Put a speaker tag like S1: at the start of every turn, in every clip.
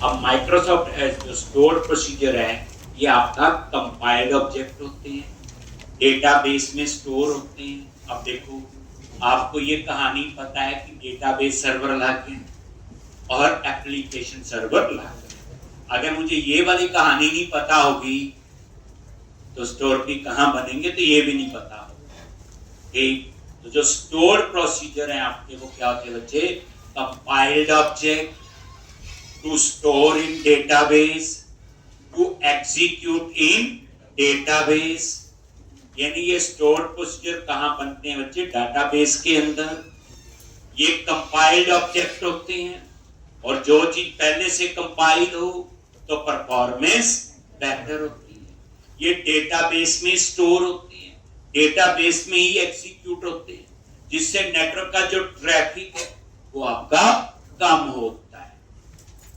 S1: अब Microsoft Edge जो store procedure है, ये आपका कंपाइल्ड ऑब्जेक्ट होते हैं, डेटाबेस में स्टोर होते हैं। अब देखो, आपको ये कहानी पता है कि डेटाबेस सर्वर लाके और एप्लीकेशन सर्वर लाके, अगर मुझे ये वाली कहानी नहीं पता होगी तो स्टोर भी कहाँ बनेंगे, तो ये भी नहीं पता होगा। ठीक, तो जो स्टोर प्रोसीजर है आपके, वो क्या होते हैं बच्चे? Compiled object to store in database, to execute in database. यानी ये स्टोर प्रोसीजर कहां बनते हैं बच्चे? डाटाबेस के अंदर। ये कंपाइल्ड ऑब्जेक्ट होते हैं, और जो चीज पहले से कंपाइल हो तो परफॉर्मेंस बेहतर होती है। ये डेटाबेस में स्टोर होती है, डेटाबेस में ही एग्जीक्यूट होते हैं, जिससे नेटवर्क का जो ट्रैफिक है वो आपका कम होता है,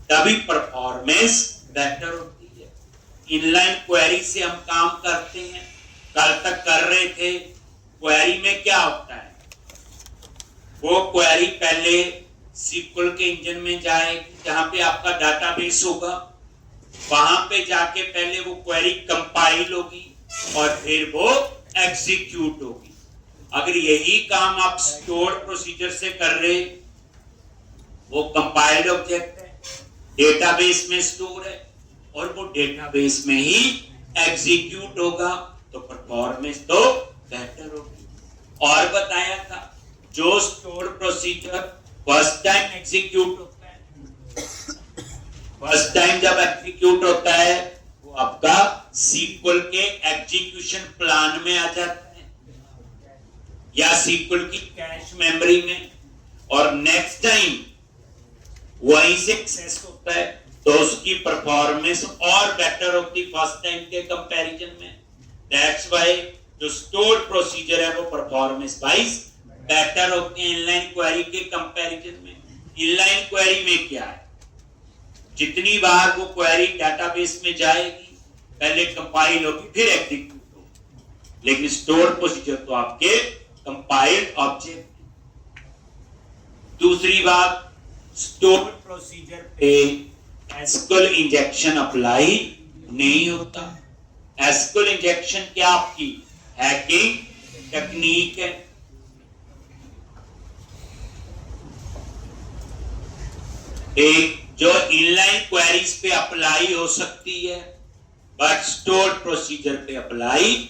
S1: तभी परफॉर्मेंस बेहतर होती है। इनलाइन क्वेरी से हम काम करते हैं, कल तक कर रहे थे। क्वेरी में क्या होता है? वो क्वेरी पहले सीक्वल के इंजन में जाएगी, जहां पे आपका डाटाबेस होगा, वहां पे जाके पहले वो क्वेरी कंपाइल होगी और फिर वो एग्जीक्यूट होगी। अगर यही काम आप स्टोर प्रोसीजर से कर रहे, वो कंपाइल्ड ऑब्जेक्ट है, डेटाबेस में स्टोर है, और वो डेटाबेस में ही एग्जीक्यूट होगा, तो परफॉर्मेंस तो बेहतर होगी। और बताया था, जो store procedure first time execute होता है, फर्स्ट टाइम जब एग्जीक्यूट होता है, वो आपका सीक्वल के एग्जीक्यूशन प्लान में आ जाता है या सीक्वल की कैश मेमोरी में, और नेक्स्ट टाइम वहीं से एक्सेस होता है, तो उसकी परफॉर्मेंस और बेटर होती फर्स्ट टाइम के कंपैरिजन में। दैट्स व्हाई जो स्टोर प्रोसीजर है वो परफॉर्मेंस वाइज बेटर होते हैं इनलाइन क्वेरी के कंपैरिजन में। इनलाइन क्वेरी में क्या है? जितनी बार वो क्वेरी डाटाबेस में जाएगी, पहले कंपाइल होगी फिर एग्जीक्यूट होगी, लेकिन स्टोर प्रोसीजर तो आपके कंपाइल्ड ऑब्जेक्ट। दूसरी बात, स्टोर प्रोसीजर पे एसक्यूएल इंजेक्शन अप्लाई नहीं होता। एसक्यूएल इंजेक्शन क्या आपकी हैकिंग टेक्निक है। एक जो इनलाइन क्वेरीज पे अप्लाई हो सकती है, बट स्टोर प्रोसीजर पे अप्लाई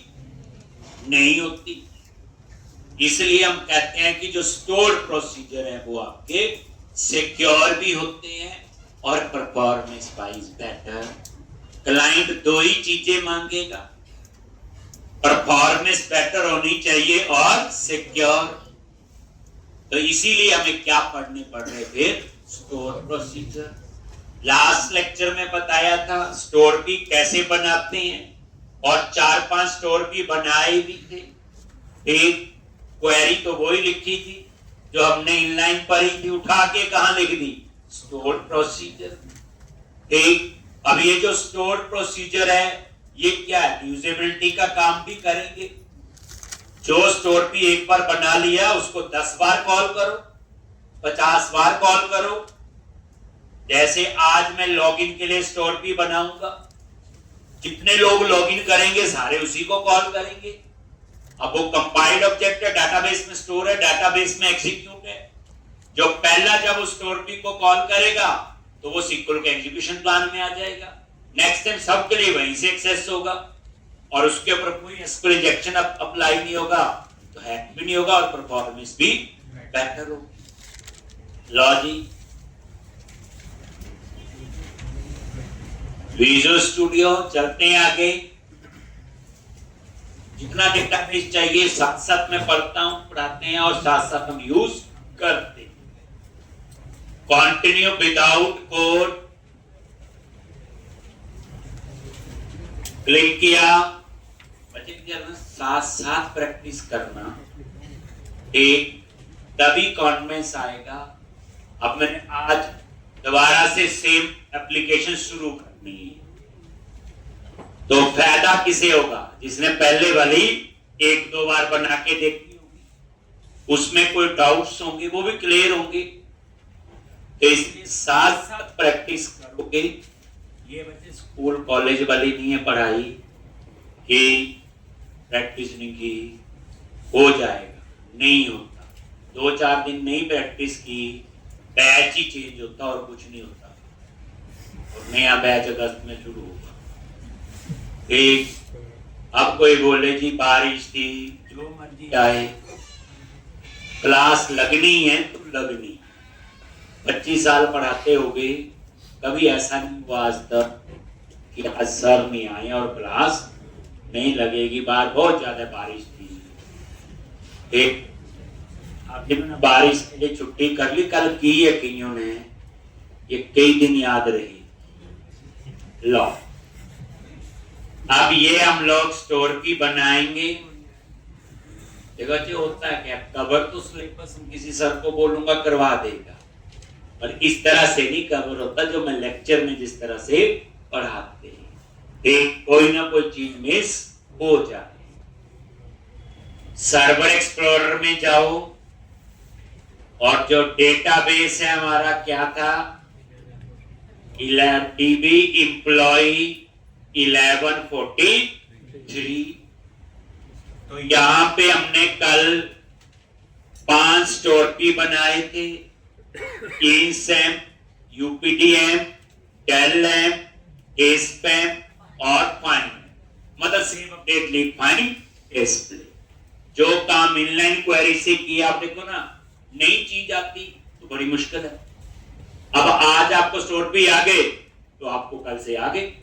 S1: नहीं होती। इसलिए हम कहते हैं कि जो स्टोर प्रोसीजर है वो आपके सिक्योर भी होते हैं और परफॉर्मेंस वाइज बेटर। क्लाइंट दो ही चीजें मांगेगा, परफॉर्मेंस बेटर होनी चाहिए और सिक्योर। तो इसीलिए हमें क्या पढ़ने पड़ रहे थे? Store procedure. लास्ट लेक्चर में बताया था स्टोर भी कैसे बनाते हैं, और 4-5 स्टोर भी बनाए भी थे। एक क्वेरी तो वही लिखी थी जो हमने इनलाइन पढ़ी थी, उठा के कहां लिख दी? Store procedure. एक अब ये जो स्टोर प्रोसीजर है, ये क्या है? यूजेबिलिटी का काम भी करेंगे। जो स्टोर भी एक बार बना लिया, उसको 10 बार कॉल करो, 50 बार कॉल करो। जैसे आज मैं लॉगिन के लिए स्टोर भी बनाऊंगा, जितने लोग लॉगिन करेंगे सारे उसी को कॉल करेंगे। अब वो कंपाइल्ड ऑब्जेक्ट है, डाटाबेस में स्टोर है, डाटाबेस में एग्जीक्यूट है। जो पहला जब उस स्टोर पी को कॉल करेगा तो वो सीक्वल के एग्जीक्यूशन प्लान में आ जाएगा। नेक्स्ट टाइम सबके लिए वहीं से एक्सेस होगा, और उसके ऊपर कोई एसक्यूएल इंजेक्शन अप्लाई नहीं होगा, तो हैक भी नहीं होगा और परफॉर्मेंस भी बेहतर होगी। लॉजिक विजुअल स्टूडियो, चलते हैं आगे। जितना डेटाबेस चाहिए साथ साथ में पढ़ता हूं, पढ़ाते हैं और साथ साथ हम यूज करते हैं। कंटिन्यू विदाउट कोड, क्लिक किया, साथ साथ प्रैक्टिस करना, एक तभी कॉन्फिडेंस आएगा। अब मैंने आज दोबारा से सेम एप्लीकेशन शुरू करनी है, तो फायदा किसे होगा? जिसने पहले वाली 1-2 बार बना के देखी होगी, उसमें कोई डाउट्स होंगे वो भी क्लियर होंगे। तो इसलिए साथ साथ प्रैक्टिस करोगे। ये बच्चे स्कूल कॉलेज वाली नहीं है पढ़ाई कि प्रैक्टिस नहीं की हो जाएगा, नहीं होता। 2-4 दिन नहीं प्रैक्टिस की बैच ही चेंज होता और कुछ नहीं होता, और नया बैच अगस्त में शुरू होगा। ठीक, अब कोई बोले जी बारिश थी, जो मर्जी आए, क्लास लगनी है तो लगनी। 25 साल पढ़ाते हो गए, कभी ऐसा नहीं हुआ आज तक कि आज सर नहीं आए और क्लास नहीं लगेगी। बार बहुत ज्यादा बारिश थी, एक आपने बारिश के लिए छुट्टी कर ली, कल की है कईयों ने, ये कई दिन याद रही। लो अब ये हम लोग स्टोर की बनाएंगे। देखो जी होता है क्या, कवर तो सिलेबस किसी सर को बोलूंगा करवा देगा, पर इस तरह से नहीं कवर होता जो मैं लेक्चर में जिस तरह से पढ़ाते हैं। कोई ना कोई चीज मिस हो जाए। सर्वर एक्सप्लोरर में जाओ और जो डेटाबेस है हमारा क्या था, DB एम्प्लॉय 1143। तो यहां पे हमने कल 5 स्टोर की बनाए थे, INSAMP, UPDM, TELM, ASPAM और फाइन, मतलब save update lead fine display. जो काम इनलाइन क्वेरी से किया, आप देखो ना नई चीज आती तो बड़ी मुश्किल है। अब आज आपको स्टोर पे आ गए तो आपको कल से आगे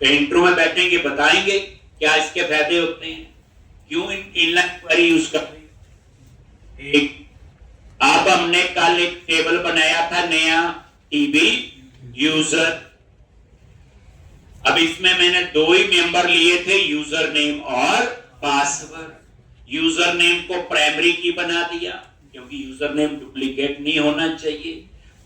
S1: इंट्रो में बैठेंगे, बताएंगे क्या इसके फायदे होते हैं, क्यों इनलाइन क्वेरी यूज करते हैं। अब हमने कल एक टेबल बनाया था नया, टीबी यूजर। अब इसमें मैंने 2 ही मेंबर लिए थे, यूजर नेम और पासवर्ड। यूजर नेम को प्राइमरी की बना दिया क्योंकि यूजर नेम डुप्लीकेट नहीं होना चाहिए।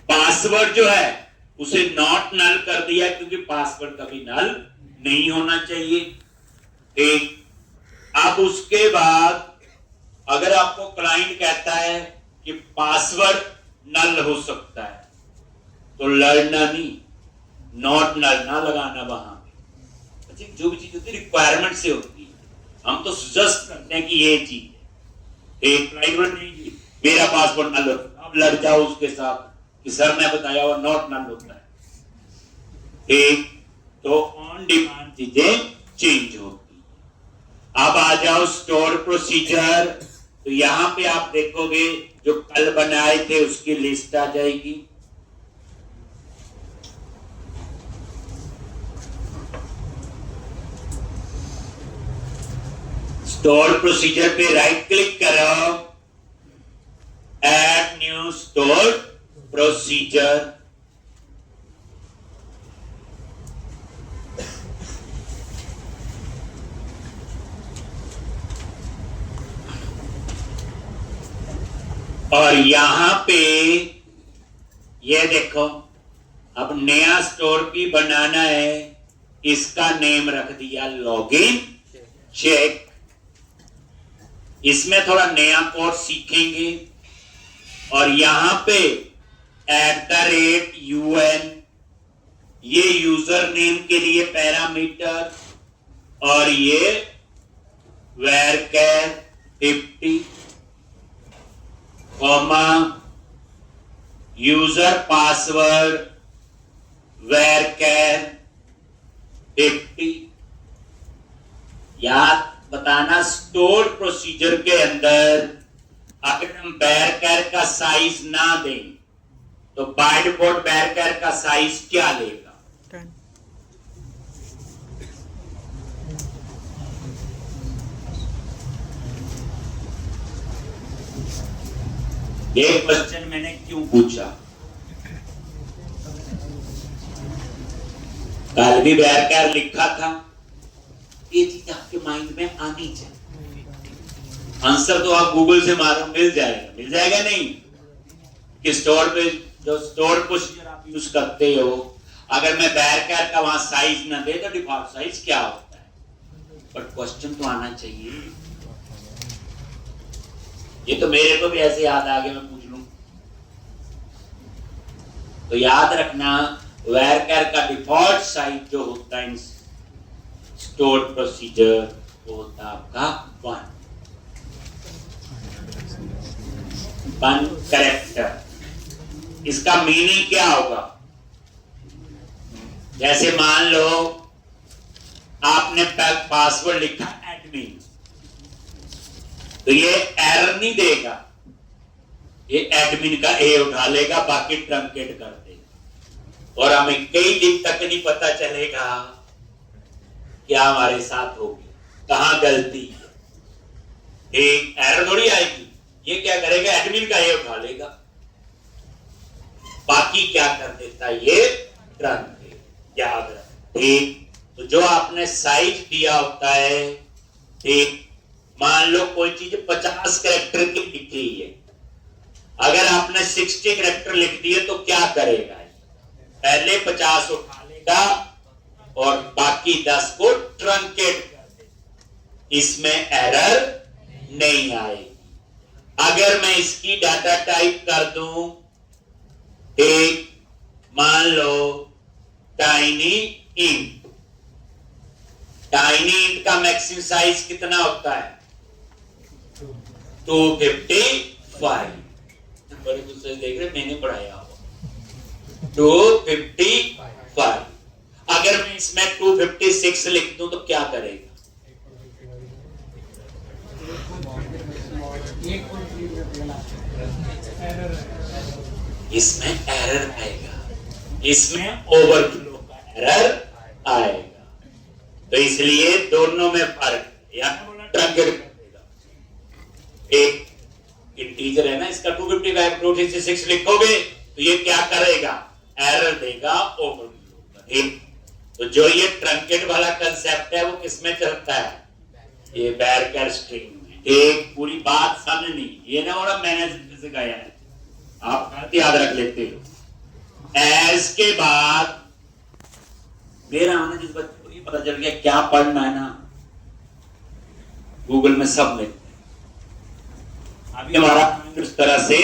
S1: पासवर्ड जो है उसे नॉट नल कर दिया क्योंकि पासवर्ड कभी नल नहीं होना चाहिए। ठीक, अब उसके बाद अगर आपको क्लाइंट कहता है कि पासवर्ड नल हो सकता है तो लड़ना नहीं, नॉट नल ना लगाना वहां पे। अच्छा, जो भी चीज होती है रिक्वायरमेंट से होती है, हम तो सजेस्ट करते हैं कि ये चीज एक क्लाइंट नहीं मेरा पासवर्ड नल, अब लड़ जाओ उसके साथ कि सर ने बताया वो नॉट नल होता है। ठीक, तो ऑन डिमांड चीजें चेंज होती है। अब आ जाओ स्टोर प्रोसीजर। तो यहां पे आप देखोगे जो कल बनाए थे उसकी लिस्ट आ जाएगी। स्टोर प्रोसीजर पे राइट क्लिक करो, ऐड न्यू स्टोर प्रोसीजर। और यहां पे ये देखो, अब नया स्टोर की बनाना है, इसका नेम रख दिया लॉगिन चेक। इसमें थोड़ा नया कोड सीखेंगे और यहां पे @UN ये यूजर नेम के लिए पैरामीटर और ये varchar 50 comma user password varchar 50। याद बताना स्टोर प्रोसीजर के अंदर अगर हम varchar का साइज ना दें तो बाय डिफॉल्ट varchar का साइज क्या लेगा?
S2: 10।
S1: ये क्वेश्चन मैंने क्यों पूछा? कल भी varchar लिखा था, ये चीज आपके माइंड में आनी चाहिए। आंसर तो आप गूगल से मारो, मिल जाएगा नहीं कि स्टोर पे जो स्टोर प्रोसीजर आप यूज करते हो, अगर मैं varchar का वहां साइज ना दे तो डिफॉल्ट साइज क्या होता है, बट क्वेश्चन तो आना चाहिए। ये तो मेरे को भी ऐसे याद आ गया, मैं पूछ लूं। तो याद रखना varchar का डिफॉल्ट साइज जो होता है स्टोर प्रोसीजर वो होता है आपका 1 कैरेक्टर। इसका मीनिंग क्या होगा? जैसे मान लो आपने पासवर्ड लिखा एडमिन, तो ये एरर नहीं देगा, ये एडमिन का ए उठा लेगा, बाकी ट्रंकेट कर देगा और हमें कई दिन तक नहीं पता चलेगा क्या हमारे साथ हो गया, कहां गलती है। एक एरर थोड़ी आएगी, ये क्या करेगा, एडमिन का ए उठा लेगा, बाकी क्या कर देता है, ये ट्रंकेट। याद रख, ठीक। तो जो आपने साइज दिया होता है, ठीक, मान लो कोई चीज 50 कैरेक्टर की लिखी हुई है, अगर आपने 60 कैरेक्टर लिख दिए तो क्या करेगा, पहले 50 उठा लेगा और बाकी 10 को ट्रंकेट कर देगा, इसमें एरर नहीं आएगी। अगर मैं इसकी डाटा टाइप कर दूं, एक मान लो टाइनी इंट, टाइनी इंट का मैक्सिमम साइज कितना होता है, 255। बड़े दूसरे देख रहे, मैंने पढ़ाया होगा 255। अगर मैं इसमें 256 लिख दूं तो क्या करेगा, इसमें एरर आएगा, इसमें ओवरफ्लो का एरर आएगा। तो इसलिए दोनों में फर्क, यहां ट्रंकेट कर देगा। एक इंटीजर है ना, इसका 255 256 लिखोगे तो ये क्या करेगा, एरर देगा, ओवरफ्लो का। तो जो ये ट्रंकेट वाला कंसेप्ट है वो किसमें चलता है, ये varchar स्ट्रिंग में। एक पूरी बात समझनी, ये ना बड़ा मैंने सिखाया है, आप याद रख लेते हो। एज के बाद मेरा आना, जिस बच्चे को ये पता चल गया क्या पढ़ना है ना, गूगल में सब लिखते हैं। अभी हमारा इस तरह से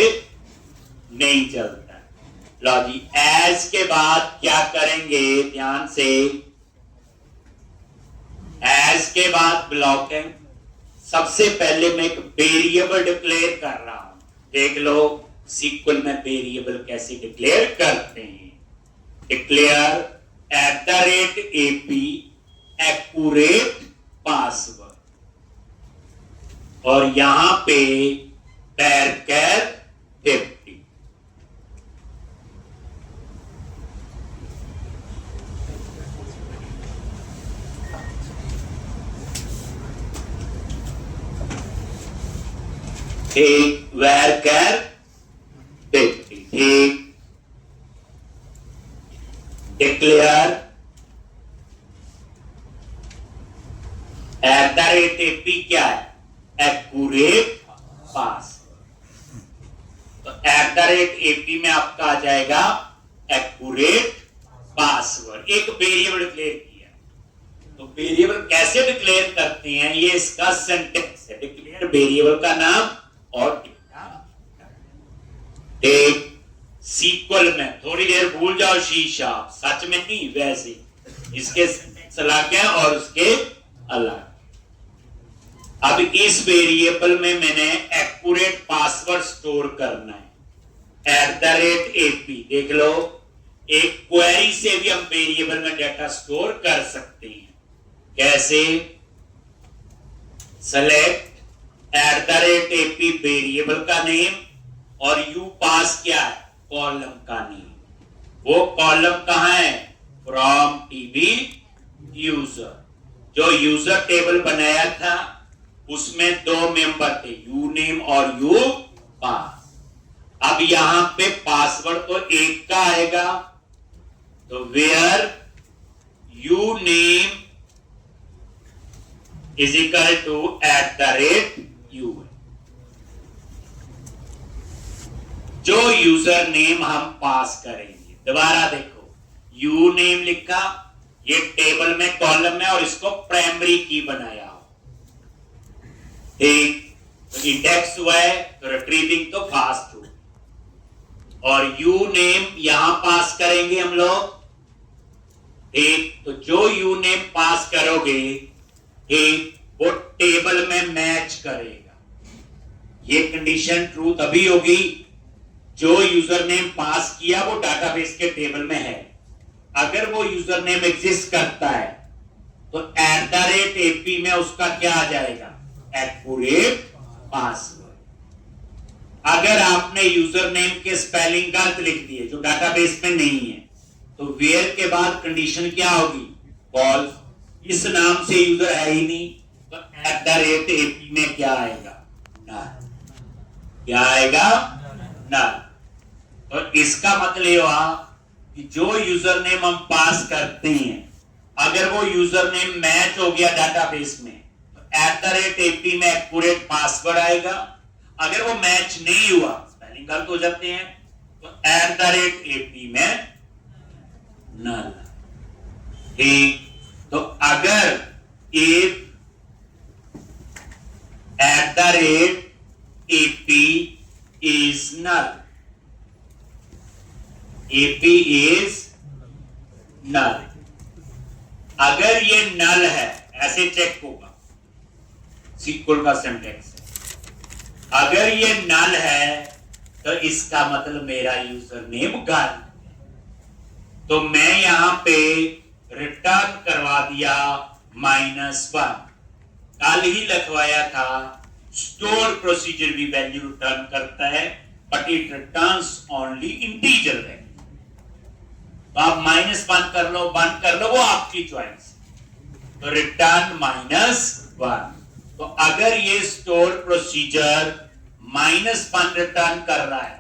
S1: नहीं चलता। लो जी, एज के बाद क्या करेंगे, ध्यान से, एज के बाद ब्लॉक है। सबसे पहले मैं एक वेरिएबल डिक्लेयर कर रहा हूं, देख लो सीक्वल में वेरिएबल कैसे डिक्लेयर करते हैं। डिक्लेयर @ap एक्यूरेट पासवर्ड, और यहां पे varchar 50। ठीक, varchar 50, ठीक। डिक्लेयर @ap क्या है, एक्यूरेट पासवर्ड। तो @ap में आपका आ जाएगा एक्यूरेट पासवर्ड, एक वेरिएबल डिक्लेयर किया। तो वेरिएबल कैसे डिक्लेयर करते हैं, ये इसका सिंटैक्स है, डिक्लेयर वेरिएबल का नाम और एक सीक्वल में थोड़ी देर भूल जाओ शीशा, सच में नहीं, वैसे इसके सिंटैक्स अलग है और उसके अलग। अब इस वेरिएबल में मैंने एक्यूरेट पासवर्ड स्टोर करना है, @ap। देख लो, एक क्वेरी से भी हम वेरिएबल में डाटा स्टोर कर सकते हैं। कैसे, सेलेक्ट @ap वेरिएबल का नेम और यू पास क्या है, कॉलम का नेम। वो कॉलम कहां है, फ्रॉम टीबी यूजर। जो यूजर टेबल बनाया था उसमें 2 मेंबर थे, यू नेम और यू पास। अब यहां पे पासवर्ड तो एक का आएगा, तो where u name is equal to @u। जो यूजर नेम हम पास करेंगे, दोबारा देखो, यू नेम लिखा, ये टेबल में कॉलम में, और इसको प्राइमरी की बनाया, एक इंडेक्स हुआ है तो रिट्रीविंग तो फास्ट हो। और यू नेम यहां पास करेंगे हम लोग। ठीक, तो जो यू नेम पास करोगे ठीक, वो टेबल में मैच करेगा। ये कंडीशन ट्रू तभी होगी जो यूजर नेम पास किया वो डाटाबेस के टेबल में है। अगर वो यूजर नेम एग्जिस्ट करता है तो @AP में उसका क्या आ जाएगा, एक्यूरेट पासवर्ड। अगर आपने यूजर नेम के स्पेलिंग गलत लिख दिए जो डाटाबेस में नहीं है तो वेयर के बाद कंडीशन क्या होगी, फॉल्स। इस नाम से यूजर है ही नहीं तो @AP में क्या आएगा, नल। क्या आएगा, नल। तो इसका मतलब ये हुआ कि जो यूजर नेम हम पास करते हैं अगर वो यूजर नेम मैच हो गया डाटाबेस में तो @AP में एक्यूरेट पासवर्ड आएगा। अगर वो मैच नहीं हुआ, स्पेलिंग गलत हो जाते हैं, तो @AP में नल। ठीक, तो अगर if @AP is null, AP is null, अगर ये नल है ऐसे चेक होगा, सीक्वल का सिंटैक्स है। अगर ये नल है तो इसका मतलब मेरा यूजर नेम गलत है, तो मैं यहां पे रिटर्न करवा दिया -1। कल ही लिखवाया था स्टोर प्रोसीजर भी वैल्यू रिटर्न करता है but it returns only integer value. तो आप -1 कर लो, 1 कर लो, वो आपकी चॉइस। तो रिटर्न -1। तो अगर ये स्टोर प्रोसीजर -1 रिटर्न कर रहा है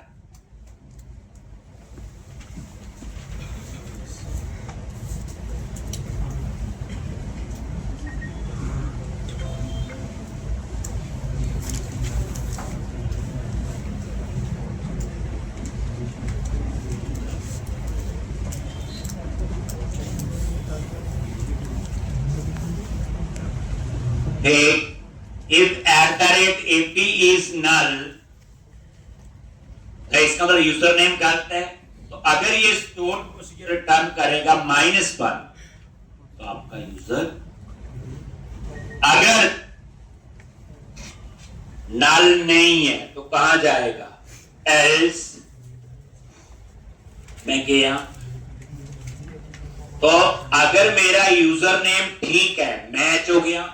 S1: if @AP is null, तो इसका मतलब यूजर नेम गलत है। तो अगर ये स्टोर प्रोसीजर रिटर्न करेगा -1 तो आपका यूजर, अगर नल नहीं है तो कहां जाएगा, एल्स में गया। तो अगर मेरा यूजर नेम ठीक है, मैच हो गया,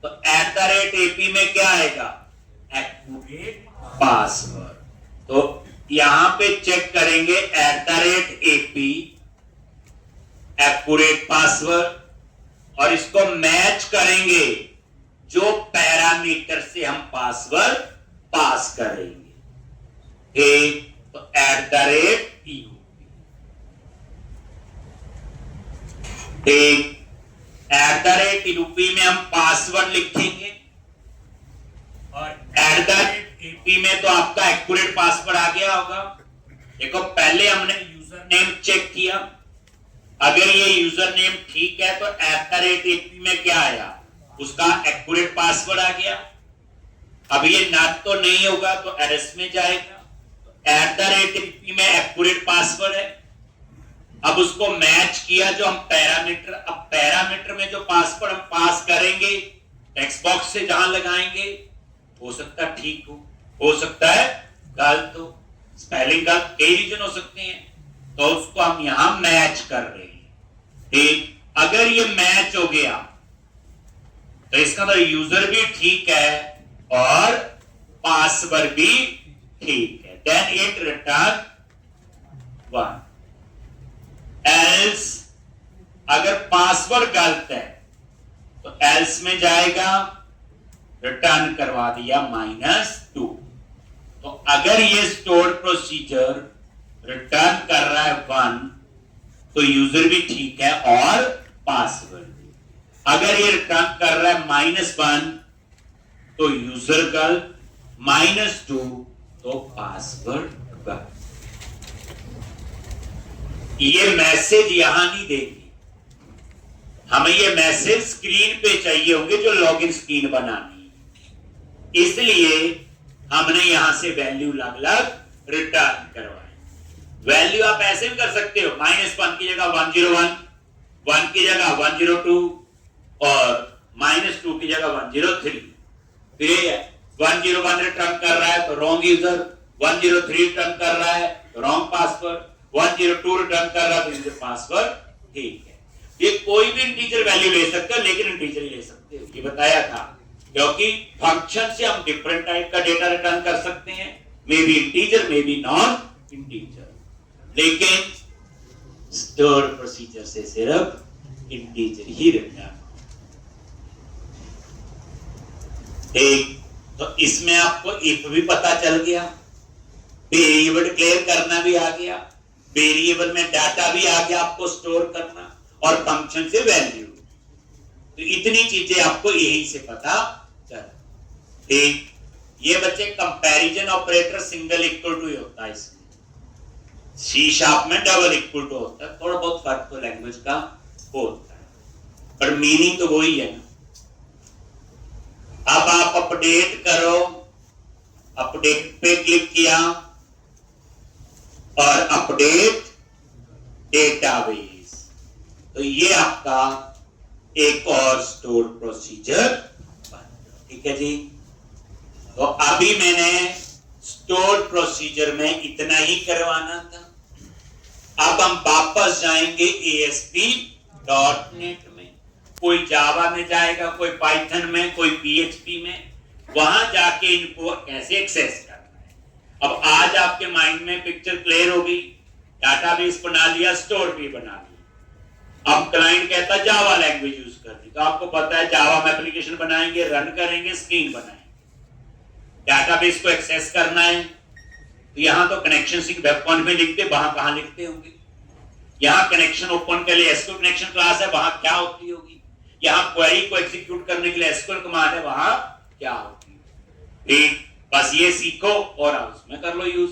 S1: तो @AP में क्या आएगा, एक्यूरेट पासवर्ड। तो यहां पे चेक करेंगे @AP एक्यूरेट पासवर्ड और इसको मैच करेंगे जो पैरामीटर से हम पासवर्ड पास करेंगे। ठीक, तो @POP। ठीक, @POP में हम पासवर्ड लिखेंगे और @AP में तो आपका एक्यूरेट पासवर्ड आ गया होगा। देखो पहले हमने यूजर नेम चेक किया, अगर ये यूजर नेम ठीक है तो @AP में क्या आया, उसका एक्यूरेट पासवर्ड आ गया। अब ये ना तो नहीं होगा तो एरर्स में जाएगा। @AP में एक्यूरेट पासवर्ड है, अब उसको मैच किया जो हम पैरामीटर, अब पैरामीटर में जो पासवर्ड हम पास करेंगे टेक्स्ट बॉक्स से जहां लगाएंगे, हो सकता है ठीक हो सकता है गलत हो, स्पेलिंग गलत, कई रीजन हो सकते हैं, तो उसको हम यहां मैच कर रहे हैं। ठीक, अगर ये मैच हो गया तो इसका मतलब यूजर भी ठीक है और पासवर्ड भी ठीक है, देन इट रिटर्न 1। एल्स अगर पासवर्ड गलत है तो एल्स में जाएगा, रिटर्न करवा दिया -2। तो अगर ये स्टोर प्रोसीजर रिटर्न कर रहा है 1 तो यूजर भी ठीक है और पासवर्ड भी। अगर ये रिटर्न कर रहा है -1 तो यूजर गलत, -2 तो पासवर्ड गलत। ये मैसेज यहां नहीं देगी, हमें ये मैसेज स्क्रीन पे चाहिए होंगे जो लॉगिन स्क्रीन बनानी है, इसलिए हमने यहां से वैल्यू अलग अलग रिटर्न करवाई। वैल्यू आप ऐसे भी कर सकते हो, -1 की जगह 101, 1 की जगह 102 और -2 की जगह 103। फिर 101 रिटर्न कर रहा है तो रॉन्ग यूजर, 103 रिटर्न कर रहा है तो रॉन्ग पासवर्ड, 102 रिटर्न कर रहा है तो यूजर पासवर्ड ठीक है। ये कोई भी इंटीजर वैल्यू ले सकते हो, लेकिन इंटीजर ही ले सकते हो, ये बताया था। क्योंकि फंक्शन से हम डिफरेंट टाइप का डेटा रिटर्न कर सकते हैं, may be integer may be non integer, लेकिन स्टोर प्रोसीजर से सिर्फ इंटीजर ही रिटर्न। एक तो इसमें आपको इफ भी पता चल गया, वेरिएबल डिक्लेयर करना भी आ गया, वेरिएबल में डाटा भी आ गया आपको स्टोर करना, और फंक्शन से वैल्यू। तो इतनी चीजें आपको यही से पता चल। ठीक, ये बच्चे comparison operator single equal to होता है, इसमें सी शार्प में डबल इक्वल टू होता है, थोड़ा बहुत फर्क तो लैंग्वेज का होता है, पर मीनिंग तो वही है ना। अब आप अपडेट करो, अपडेट पे क्लिक किया और अपडेट डेटाबेस, तो ये आपका एक और स्टोर प्रोसीजर। ठीक है जी, तो अभी मैंने स्टोर प्रोसीजर में इतना ही करवाना था। अब हम वापस जाएंगे ASP.NET में, कोई जावा में जाएगा, कोई पाइथन में, कोई PHP में, वहां जाके इनको कैसे एक्सेस करना है। अब आज आपके माइंड में पिक्चर क्लियर होगी, डाटाबेस बना लिया, स्टोर भी बना लिया। अब क्लाइंट कहता जावा लैंग्वेज यूज कर दी, तो आपको पता है जावा में एप्लीकेशन बनाएंगे, रन करेंगे, स्क्रीन बनाएंगे। डाटाबेस को एक्सेस करना है तो यहां तो कनेक्शन सिंक वेब कॉन्फ में लिखते, वहां कहां लिखते होंगे। यहां कनेक्शन ओपन के लिए एसक्यूएल कनेक्शन क्लास है, वहां क्या होती होगी। यहां क्वेरी को एग्जीक्यूट करने के लिए एसक्यूएल कमांड है, वहां क्या होती है। ठीक, बस ये सीखो और उसमें कर लो यूज।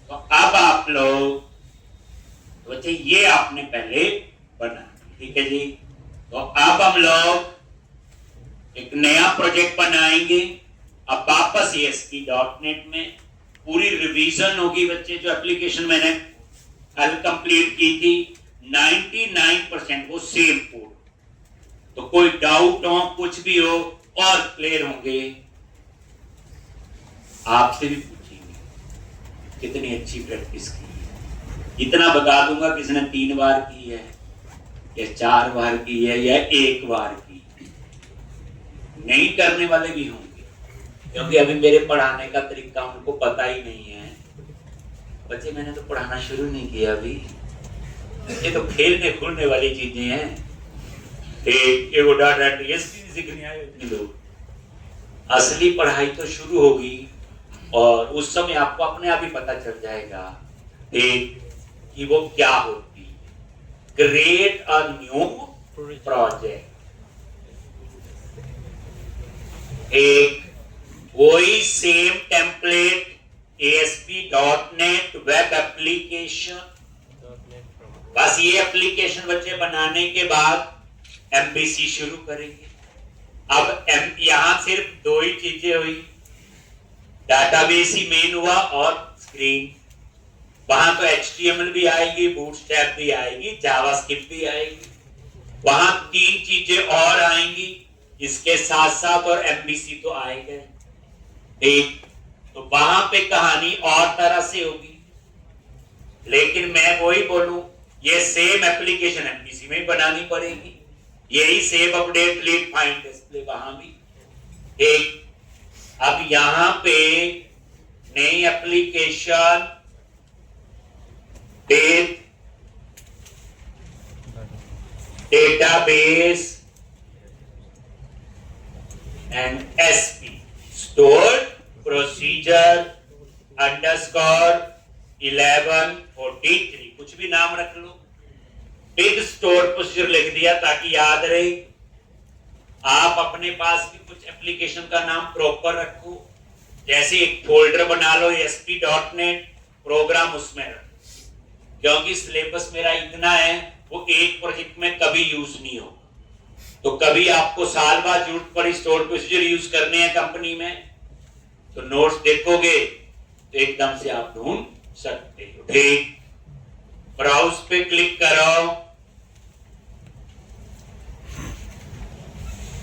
S1: तो अब आप लोग बच्चे ये आपने पहले बना, ठीक है जी। तो अब हम लोग एक नया प्रोजेक्ट बनाएंगे। अब वापस ASP.NET में पूरी रिवीजन होगी बच्चे। जो एप्लीकेशन मैंने कल कंप्लीट की थी 99% वो सेम कोड, तो कोई डाउट हो कुछ भी हो और क्लियर होंगे, आपसे भी पूछेंगे कितनी अच्छी प्रैक्टिस की है। इतना बता दूंगा किसने 3 बार की है या 4 बार की है या 1 बार की, नहीं करने वाले भी होंगे, क्योंकि अभी मेरे पढ़ाने का तरीका उनको पता ही नहीं है। बच्चे मैंने तो पढ़ाना शुरू नहीं किया अभी, ये तो खेलने खुलने वाली चीजें हैं। सीखने आए इतने लोग, असली पढ़ाई तो शुरू होगी और उस समय आपको अपने आप ही पता चल जाएगा कि वो क्या होती है। क्रिएट अ न्यू प्रोजेक्ट, एक वही same template ASP.NET web application. बस ये एप्लीकेशन बच्चे बनाने के बाद MVC शुरू करेंगे। अब यहां सिर्फ 2 ही चीजें हुई, डाटाबेस ही मेन हुआ और स्क्रीन। वहां तो HTML भी आएगी, बूटस्ट्रैप भी आएगी, जावास्क्रिप्ट भी आएगी। वहां 3 चीजें और आएंगी इसके साथ साथ, और MVC तो आएगा। ठीक, तो वहां पे कहानी और तरह से होगी, लेकिन मैं वही बोलूं, ये सेम एप्लीकेशन MVC में बनानी पड़ेगी। यही save, update, delete, find, display वहां भी। ठीक, अब यहां पे नई application database and SP store procedure _1143, कुछ भी नाम रख लो। बिग स्टोर प्रोसीजर लिख दिया ताकि याद रहे। आप अपने पास भी कुछ एप्लीकेशन का नाम प्रॉपर रखो, जैसे एक फोल्डर बना लो ASP.NET प्रोग्राम, उसमें रखो। क्योंकि सिलेबस मेरा इतना है वो एक प्रोजेक्ट में कभी यूज नहीं होगा, तो कभी आपको साल बाद जरूरत पड़ी स्टोर प्रोसीजर यूज करने हैं कंपनी में, तो नोट्स देखोगे तो एकदम से आप ढूंढ सकते हो। ठीक, ब्राउज पे क्लिक करो।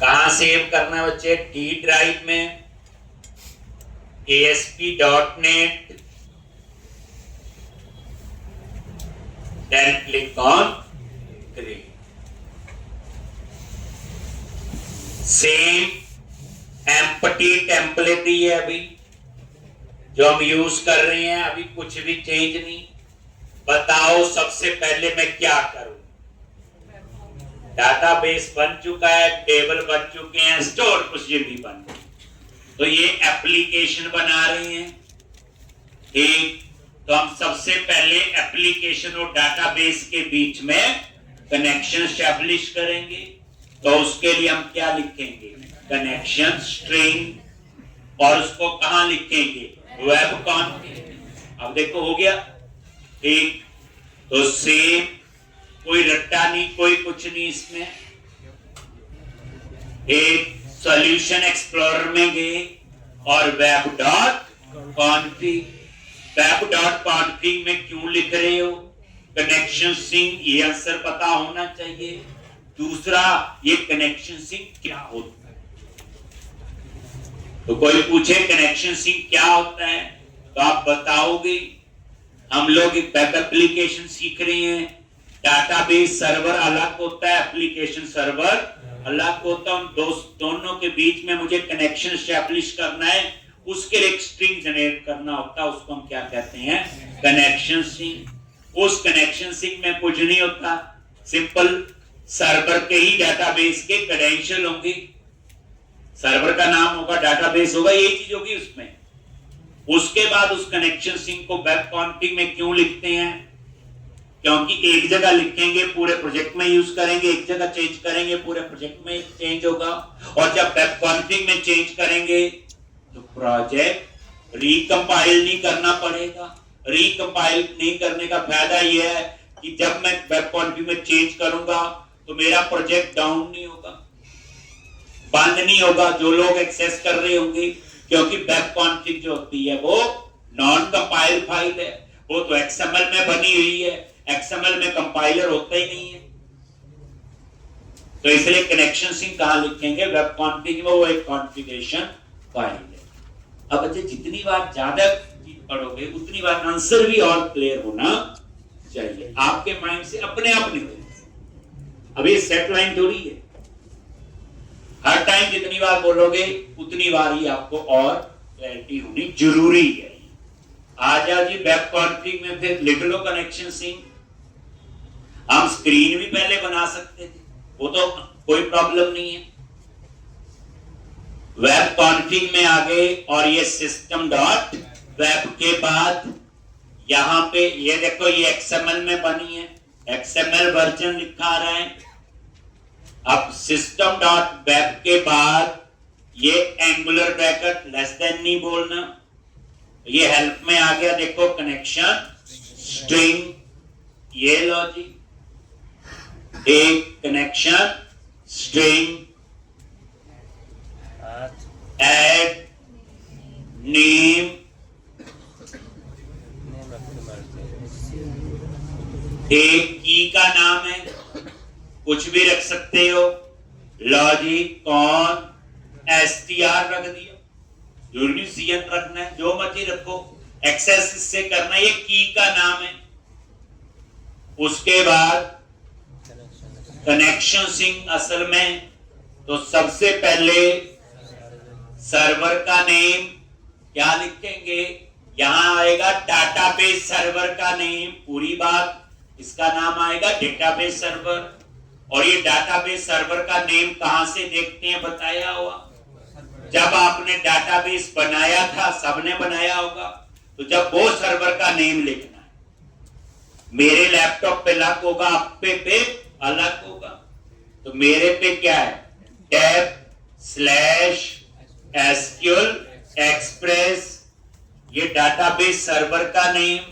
S1: कहां सेव करना है बच्चे? डी ड्राइव में ASP.NET, then click on create. Same empty template ही है अभी जो हम यूज कर रहे हैं, अभी कुछ भी चेंज नहीं। बताओ सबसे पहले मैं क्या करूं? डाटाबेस बन चुका है, टेबल बन चुके हैं, स्टोर प्रोसीजर भी बन गए, तो ये एप्लीकेशन बना रहे हैं। ठीक, तो हम सबसे पहले एप्लीकेशन और डाटाबेस के बीच में कनेक्शन एस्टैब्लिश करेंगे। तो उसके लिए हम क्या लिखेंगे? कनेक्शन स्ट्रिंग, और उसको कहां लिखेंगे? Web config. अब देखो हो गया। ठीक, तो सेम, कोई रट्टा नहीं, कोई कुछ नहीं इसमें। एक सॉल्यूशन एक्सप्लोरर में गए और web dot config. Web dot config में क्यों लिख रहे हो? कनेक्शन स्ट्रिंग, ये आंसर पता होना चाहिए। दूसरा, ये कनेक्शन स्ट्रिंग क्या होता है? तो कोई पूछे कनेक्शन स्ट्रिंग क्या होता है तो आप बताओगे। हम लोग एक वेब एप्लीकेशन सीख रहे हैं, डाटाबेस सर्वर अलग होता है, एप्लीकेशन सर्वर अलग होता है। उन दोनों के बीच में मुझे कनेक्शन एस्टैब्लिश करना है, उसके लिए एक स्ट्रिंग जनरेट करना होता है, उसको हम क्या कहते हैं? Connection string. उस कनेक्शन स्ट्रिंग में कुछ नहीं होता, सिंपल सर्वर के ही डाटाबेस के क्रेडेंशियल होंगे, सर्वर का नाम होगा, डाटाबेस होगा, यही चीज होगी उसमें। उसके बाद उस कनेक्शन स्ट्रिंग को वेब कॉन्फिग में क्यों लिखते हैं? क्योंकि एक जगह लिखेंगे पूरे प्रोजेक्ट में यूज करेंगे, एक जगह चेंज करेंगे पूरे प्रोजेक्ट में चेंज होगा। और जब वेब कॉन्फिग में चेंज करेंगे तो प्रोजेक्ट रिकंपाइल नहीं करना पड़ेगा। रिकंपाइल नहीं करने का फायदा यह है कि जब मैं वेब कॉन्फिग में चेंज करूंगा तो मेरा प्रोजेक्ट डाउन नहीं होगा, बंद नहीं होगा, जो लोग एक्सेस कर रहे होंगे। क्योंकि वेब कॉन्फिग जो होती है वो नॉन कंपाइल फाइल है, वो तो XML में बनी हुई है, XML में कंपाइलर होता ही नहीं है। तो इसलिए कनेक्शन स्ट्रिंग कहां लिखेंगे? वेब कॉन्फिग में, वो एक कॉन्फ़िगरेशन फाइल है। अब बच्चे जितनी बार ज्यादा पढ़ोगे उतनी बार आंसर भी और क्लियर होना चाहिए, आपके माइंड से अपने आप निकले। अब ये सेट लाइन थोड़ी है, हर टाइम जितनी बार बोलोगे उतनी बार ही आपको और क्लैरिटी होनी जरूरी है। आ जाओ जी वेब कॉन्फिग में, फिर लिख लो कनेक्शन स्ट्रिंग। हम स्क्रीन भी पहले बना सकते थे, वो तो कोई प्रॉब्लम नहीं है। वेब कॉन्फिग में आ गए और ये सिस्टम डॉट वेब के बाद यहां पे ये देखो, ये XML में बनी है, XML वर्जन लिखा आ रहा है। अब सिस्टम डॉट वेब के बाद ये एंगुलर ब्रैकेट लेस देन नहीं बोलना, ये हेल्प में आ गया। देखो कनेक्शन स्ट्रिंग, ये लो जी, एक कनेक्शन स्ट्रिंग एड नेम, एक की का नाम है, कुछ भी रख सकते हो, लॉजिक कॉन STR रख दिया, जरूरी CN रखना है, जो मर्जी रखो, एक्सेस इससे करना, ये की का नाम है। उसके बाद कनेक्शन स्ट्रिंग असल में तो सबसे पहले सर्वर का नेम क्या लिखेंगे? यहां आएगा डाटाबेस सर्वर का नेम, पूरी बात, इसका नाम आएगा डेटाबेस सर्वर। और ये डाटाबेस सर्वर का नेम कहां से देखते हैं बताया हुआ? जब आपने डाटाबेस बनाया था, सबने बनाया होगा, तो जब वो सर्वर का नेम लिखना है, मेरे लैपटॉप पे अलग होगा, आप पे अलग होगा। तो मेरे पे क्या है? tab/SQL एक्सप्रेस, ये डाटाबेस सर्वर का नेम।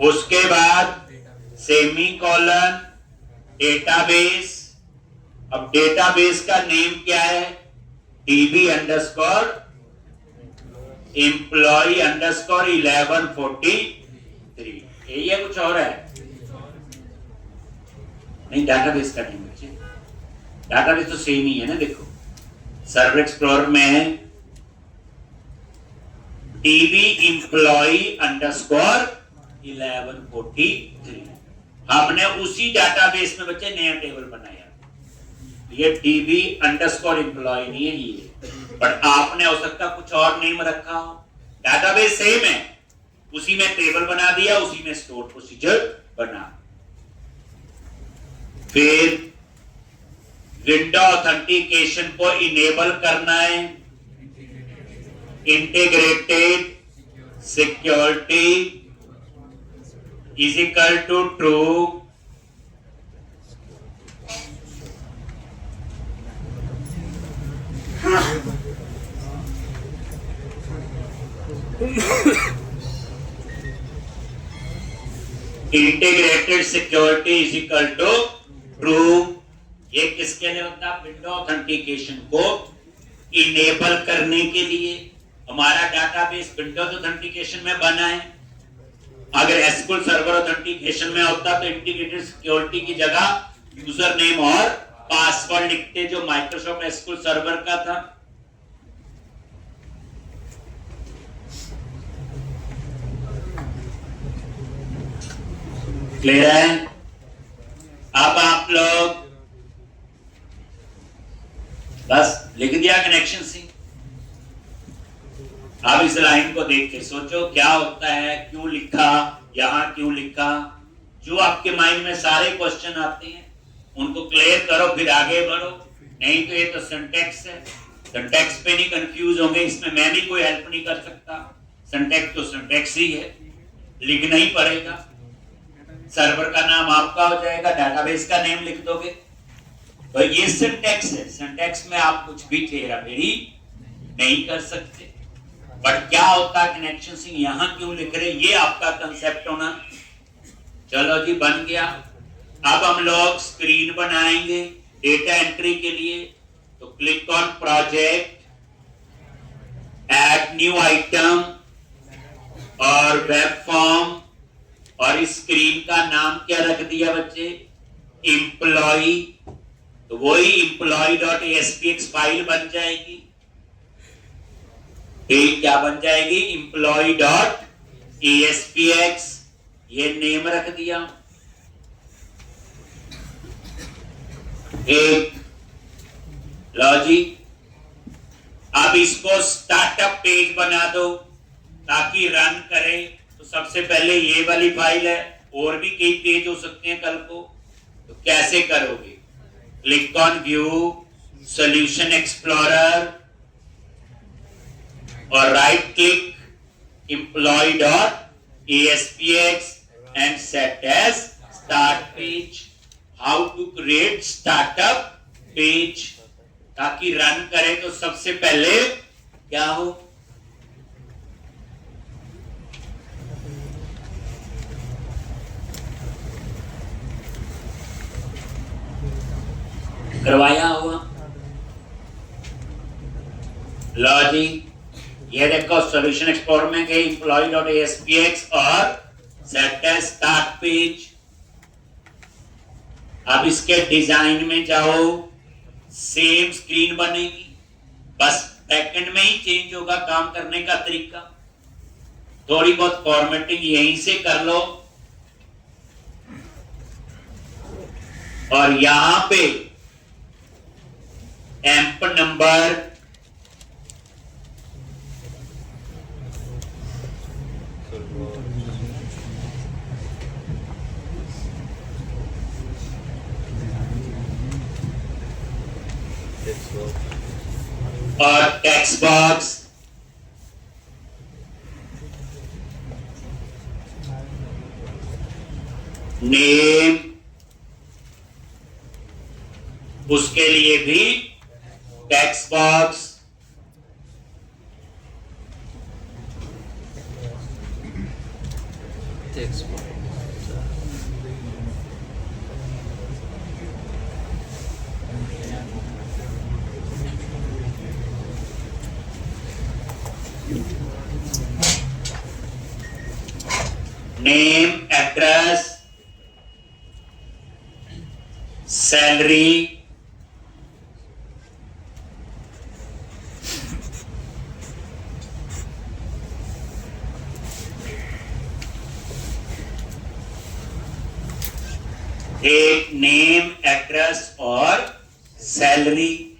S1: उसके बाद सेमीकोलन डेटाबेस। अब डेटाबेस का नेम क्या है? DB_, एम्प्लॉय अंडरस्कोर 1143, यही है कुछ और है? नहीं, डाटाबेस का नहीं बच्चे, डाटाबेस तो सेम ही है ना। देखो सर्वर एक्सप्लोरर में है टीवी एम्प्लॉय अंडरस्कोर 1143, हमने उसी डाटाबेस में बच्चे नया टेबल बनाया। ये टीवी अंडरस्कोर एम्प्लॉय नहीं है ये, पर आपने हो सकता कुछ और नेम रखा हो। डाटाबेस सेम है, उसी में टेबल बना दिया, उसी में स्टोर प्रोसीजर बना। फिर विंडो ऑथेंटिकेशन को इनेबल करना है, integrated security is equal to true, integrated security is equal to true. ये किसके लिए होता है? विंडो ऑथेंटिकेशन को इनेबल करने के लिए। हमारा डाटाबेस विंडोज ऑथेंटिकेशन में बना है, अगर एसक्यूएल सर्वर ऑथेंटिकेशन में होता तो इंटीग्रेटेड सिक्योरिटी की जगह यूजर नेम और पासवर्ड लिखते जो माइक्रोसॉफ्ट एसक्यूएल सर्वर का था। क्लियर है? अब आप लोग बस लिख दिया कनेक्शन से। अब इस लाइन को देख के सोचो क्या होता है, क्यों लिखा, यहां क्यों लिखा। जो आपके माइंड में सारे क्वेश्चन आते हैं उनको क्लियर करो, फिर आगे बढ़ो। नहीं तो ये तो सिंटैक्स है, सिंटैक्स पे नहीं कंफ्यूज होंगे, इसमें मैं भी कोई हेल्प नहीं कर सकता। सिंटैक्स तो सिंटैक्स ही है, लिखना ही पड़ेगा। सर्वर का नाम आपका हो जाएगा, डाटाबेस का नेम लिख दोगे, तो ये सिंटैक्स है। सिंटैक्स में आप कुछ भी हेरा फेरी नहीं कर सकते। बट क्या होता है कनेक्शन से यहां क्यों लिख रहे, ये आपका कंसेप्ट होना। चलो जी बन गया। अब हम लोग स्क्रीन बनाएंगे डेटा एंट्री के लिए। तो click on project, add new item और वेब फॉर्म, और इस स्क्रीन का नाम क्या रख दिया बच्चे? एम्प्लॉय। तो वही employee.aspx फाइल बन जाएगी। क्या बन जाएगी? employee.aspx, ये नेम रख दिया। एक लॉजिक। अब इसको स्टार्टअप पेज बना दो ताकि रन करे। तो सबसे पहले ये वाली फाइल है, और भी कई पेज हो सकते हैं कल को। तो कैसे करोगे? Click on view, solution explorer और right click employee.aspx and set as start page. How to create startup page ताकि रन करे। तो सबसे पहले क्या हो? करवाया हुआ लॉजिक। ये देखो सॉल्यूशन एक्सप्लोरर में गए employee.aspx और सेट एज स्टार्ट पेज। अब इसके डिजाइन में जाओ, सेम स्क्रीन बनेगी, बस बैकएंड में ही चेंज होगा काम करने का तरीका। थोड़ी बहुत फॉर्मेटिंग यहीं से कर लो, और यहां पे एम्प नंबर और टेक्स्ट बॉक्स नेम, उसके लिए भी text box. Name, address, salary, एक नेम, एड्रेस और सैलरी।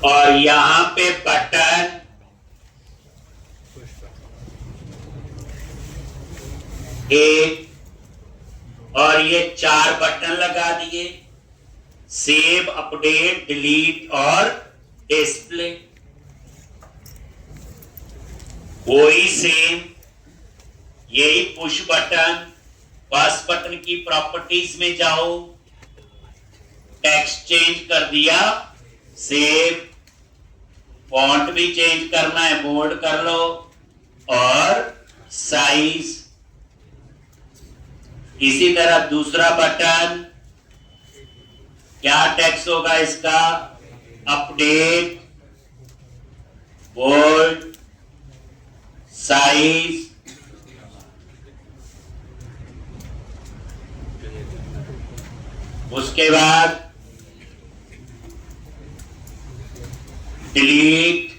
S1: और यहां पे बटन, एक और ये 4 बटन लगा दिए, सेव, अपडेट, डिलीट और डिस्प्ले। वही सेम, यही पुश बटन। फर्स्ट बटन की प्रॉपर्टीज में जाओ, टेक्स्ट चेंज कर दिया, सेव, फॉन्ट भी चेंज करना है, बोल्ड कर लो, और साइज। इसी तरह दूसरा बटन, क्या टेक्स्ट होगा इसका, अपडेट, बोल्ड, साइज। उसके बाद डिलीट,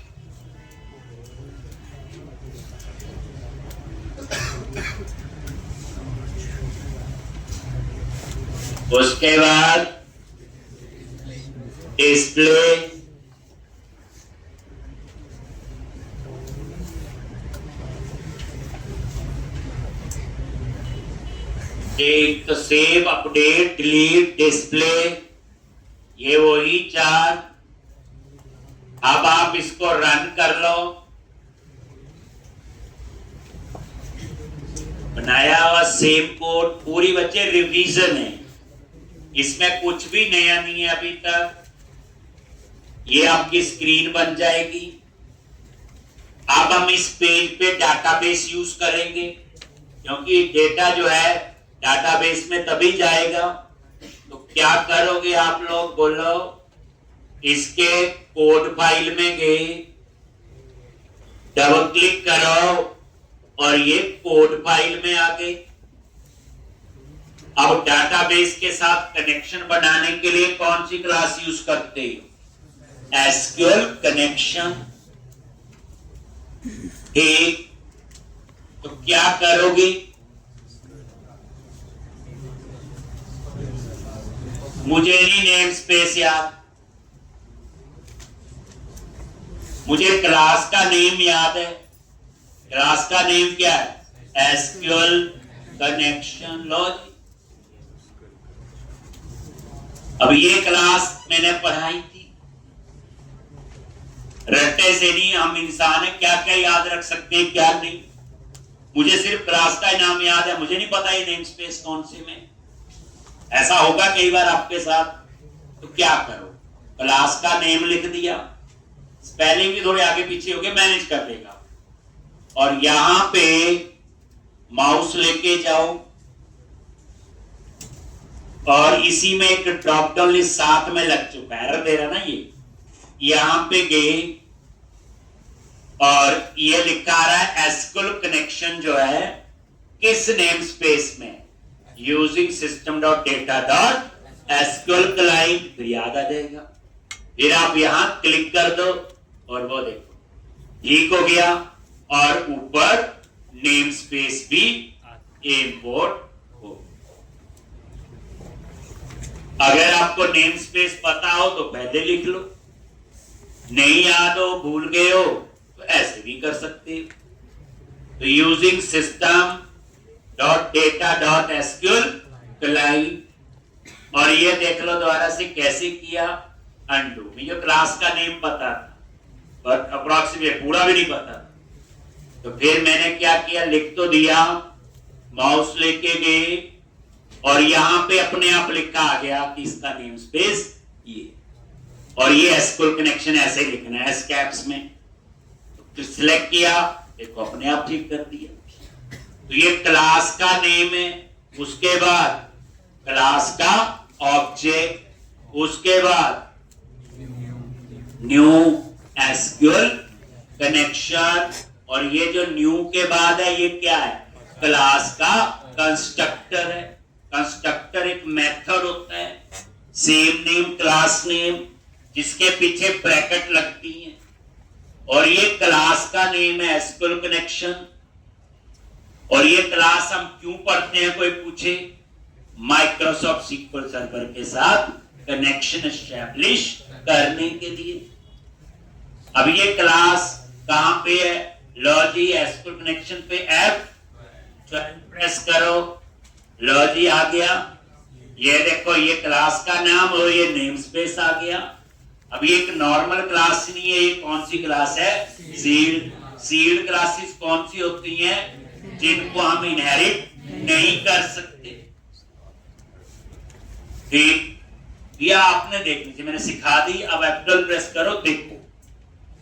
S1: उसके बाद डिस्प्ले, एक तो सेव, अपडेट, डिलीट, डिस्प्ले, ये वही 4। अब आप इसको रन कर लो। बनाया हुआ सेम कोड, पूरी बच्चे रिवीजन है, इसमें कुछ भी नया नहीं है अभी तक। ये आपकी स्क्रीन बन जाएगी। अब हम इस पेज पे डाटाबेस यूज करेंगे, क्योंकि डेटा जो है डाटाबेस में तभी जाएगा। तो क्या करोगे आप लोग, बोलो। इसके कोड फाइल में गए, डबल क्लिक करो और ये कोड फाइल में आ गए। अब डाटाबेस के साथ कनेक्शन बनाने के लिए कौन सी क्लास यूज करते हो, एसक्यूएल कनेक्शन। ठीक, तो क्या करोगे, मुझे नहीं नेम स्पेस याद, मुझे क्लास का नेम याद है। क्लास का नेम क्या है, एसक्यूएल कनेक्शन। लो, अब ये क्लास मैंने पढ़ाई थी, रट्टे से नहीं, हम इंसान है, क्या क्या याद रख सकते हैं क्या नहीं। मुझे सिर्फ क्लास का नाम याद है, मुझे नहीं पता ये नेम स्पेस कौन से में। ऐसा होगा कई बार आपके साथ। तो क्या करो, क्लास का नेम लिख दिया, स्पेलिंग भी थोड़े आगे पीछे हो गए, मैनेज कर देगा। और यहां पे माउस लेके जाओ और इसी में एक ड्रॉप डाउन लिस्ट साथ में लग चुका है, एरर दे रहा ना ये। यहां पे गए और ये लिखा आ रहा है एसक्यूएल कनेक्शन जो है किस नेम स्पेस में, यूजिंग system.data.sql क्लाइंट, फिर याद आ जाएगा। फिर आप यहां क्लिक कर दो और वो देखो ठीक हो गया, और ऊपर नेम स्पेस भी इंपोर्ट हो। अगर आपको नेम स्पेस पता हो तो पहले लिख लो, नहीं याद हो, भूल गए हो, तो ऐसे भी कर सकते हो। तो यूजिंग system.data.sql क्लाइंट, और ये देख लो दोबारा से कैसे किया, अनडू। मुझे क्लास का नेम पता था पर अप्रोक्सीमेट पूरा भी नहीं पता, तो फिर मैंने क्या किया, लिख तो दिया, माउस लेके गए और यहां पे अपने आप लिखा आ गया कि इसका नेम स्पेस ये, और ये एसक्यूएल कनेक्शन ऐसे लिखना है एस कैप्स में। तो सिलेक्ट किया, देखो अपने आप ठीक कर दिया। तो ये क्लास का नेम है। उसके बाद क्लास का ऑब्जेक्ट, उसके बाद न्यू एसक्यूएल कनेक्शन, और ये जो न्यू के बाद है ये क्या है, क्लास का कंस्ट्रक्टर है। कंस्ट्रक्टर एक मेथड होता है, सेम नेम क्लास नेम, जिसके पीछे ब्रैकेट लगती है, और ये क्लास का नेम है एसक्यूएल कनेक्शन। और ये क्लास हम क्यों पढ़ते हैं, कोई पूछे, माइक्रोसॉफ्ट सीक्वल सर्वर के साथ कनेक्शन एस्टैब्लिश करने के लिए। अब ये क्लास कहां पे है, लो जी एसक्यूएल कनेक्शन पे F12 प्रेस करो, लो जी आ गया। ये देखो ये क्लास का नाम और ये नेम स्पेस आ गया। अब ये एक नॉर्मल क्लास नहीं है, ये कौन सी क्लास है, सील्ड। सील्ड क्लासेस कौन सी होती हैं, जिनको हम इनहेरिट नहीं कर सकते। ठीक, ये आपने देख लीजिए, मैंने सिखा दी। अब F12 प्रेस करो, देखो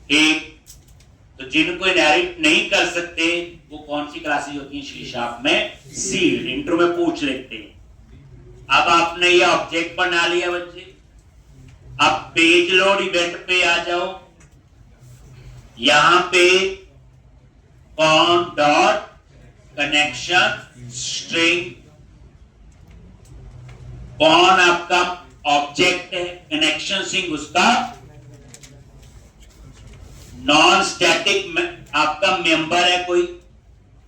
S1: ठीक। तो जिनको इनहेरिट नहीं कर सकते वो कौन सी क्लासेस होती हैं सी शार्प में, सील्ड। इंट्रो में पूछ लेते हैं। अब आपने ये ऑब्जेक्ट बना लिया बच्चे। अब पेज लोड इवेंट पे आ जाओ, यहां पे कॉन डॉट कनेक्शन स्ट्रिंग, कौन आपका ऑब्जेक्ट है, कनेक्शन स्ट्रिंग उसका नॉन स्टैटिक आपका मेंबर है कोई,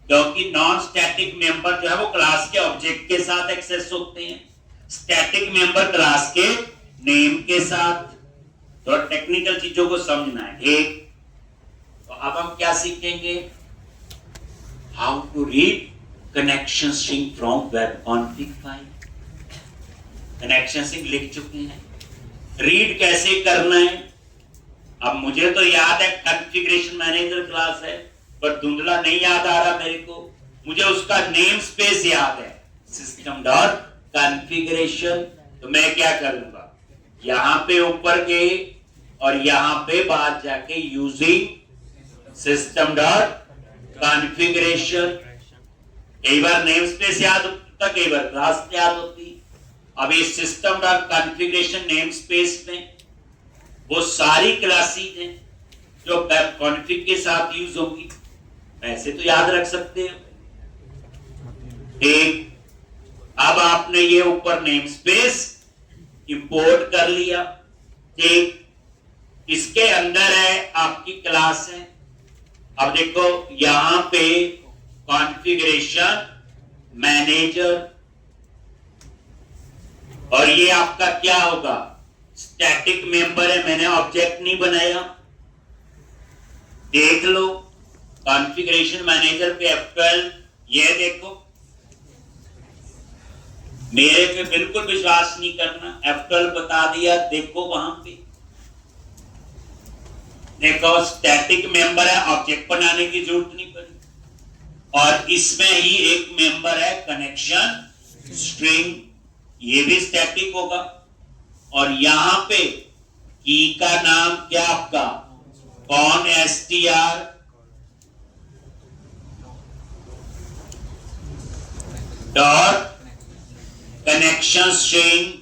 S1: क्योंकि नॉन स्टैटिक मेंबर जो है वो क्लास के ऑब्जेक्ट के साथ एक्सेस होते हैं, स्टैटिक मेंबर क्लास के नेम के साथ। तो टेक्निकल चीजों को समझना है। ठीक, तो अब हम क्या सीखेंगे, how to read connection string from web config file. Connection string लिख चुके हैं, रीड कैसे करना है। अब मुझे तो याद है कॉन्फ़िगरेशन मैनेजर क्लास है, पर धुंधला नहीं याद आ रहा मेरे को। मुझे उसका नेम स्पेस याद है, सिस्टम डॉट कॉन्फ़िगरेशन। तो मैं क्या करूंगा, यहां पे ऊपर गए और यहां पे बाद जाके यूजिंग सिस्टम डॉट कॉन्फ़िगरेशन। कई बार नेम स्पेस याद होता, कई बार क्लास याद होती। अब इस system dot configuration name space में वो सारी क्लासेस हैं जो वेब कॉन्फ़िग के साथ यूज होंगी, ऐसे तो याद रख सकते हो। ठीक, अब आपने ये ऊपर नेम स्पेस इंपोर्ट कर लिया। ठीक, इसके अंदर है आपकी क्लास है। अब देखो यहां पे कॉन्फ़िगरेशन मैनेजर, और ये आपका क्या होगा, स्टैटिक मेंबर है, मैंने ऑब्जेक्ट नहीं बनाया। देख लो कॉन्फ़िगरेशन मैनेजर पे F12, ये देखो, मेरे पे बिल्कुल विश्वास नहीं करना, F12 बता दिया, देखो वहां पे देखो स्टैटिक मेंबर है, ऑब्जेक्ट बनाने की जरूरत नहीं पड़ी। और इसमें ही एक मेंबर है कनेक्शन स्ट्रिंग, ये भी स्टैटिक होगा। और यहां पे की का नाम क्या आपका, कौन str, डॉट कनेक्शन स्ट्रिंग,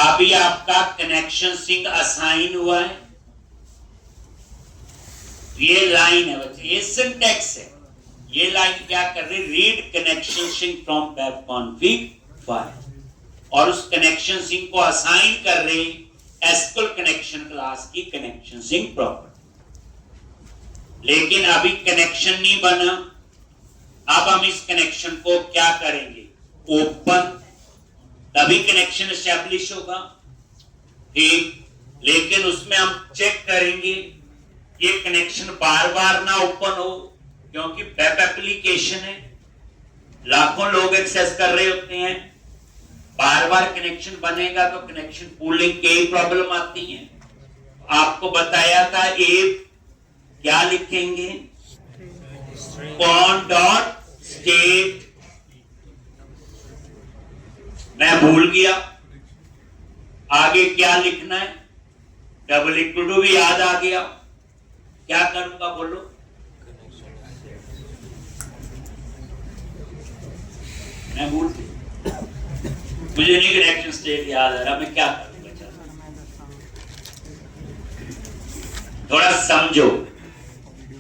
S1: अभी आपका कनेक्शन स्ट्रिंग असाइन हुआ है। ये लाइन है बच्चे, ये सिंटैक्स है। ये लाइन क्या कर रही, read connection string from web config file, और उस कनेक्शन स्ट्रिंग को असाइन कर रही एसक्यूएल कनेक्शन क्लास की कनेक्शन स्ट्रिंग प्रॉपर्टी। लेकिन अभी कनेक्शन नहीं बना, अब हम इस कनेक्शन को क्या करेंगे, ओपन, तभी कनेक्शन एस्टैब्लिश होगा। ठीक, लेकिन उसमें हम चेक करेंगे ये कनेक्शन बार बार ना ओपन हो, क्योंकि वेब एप्लीकेशन है, लाखों लोग एक्सेस कर रहे होते हैं। बार बार कनेक्शन बनेगा तो कनेक्शन पूलिंग की प्रॉब्लम आती है। आपको बताया था एक क्या लिखेंगे, कौन डॉट स्टेट, मैं भूल गया। आगे क्या लिखना है, डबल इक्वल टू भी याद आ गया। क्या करूंगा बोलो, मैं भूल गया, मुझे नहीं कनेक्शन स्टेट याद आ रहा, मैं क्या करूंगा। थोड़ा समझो,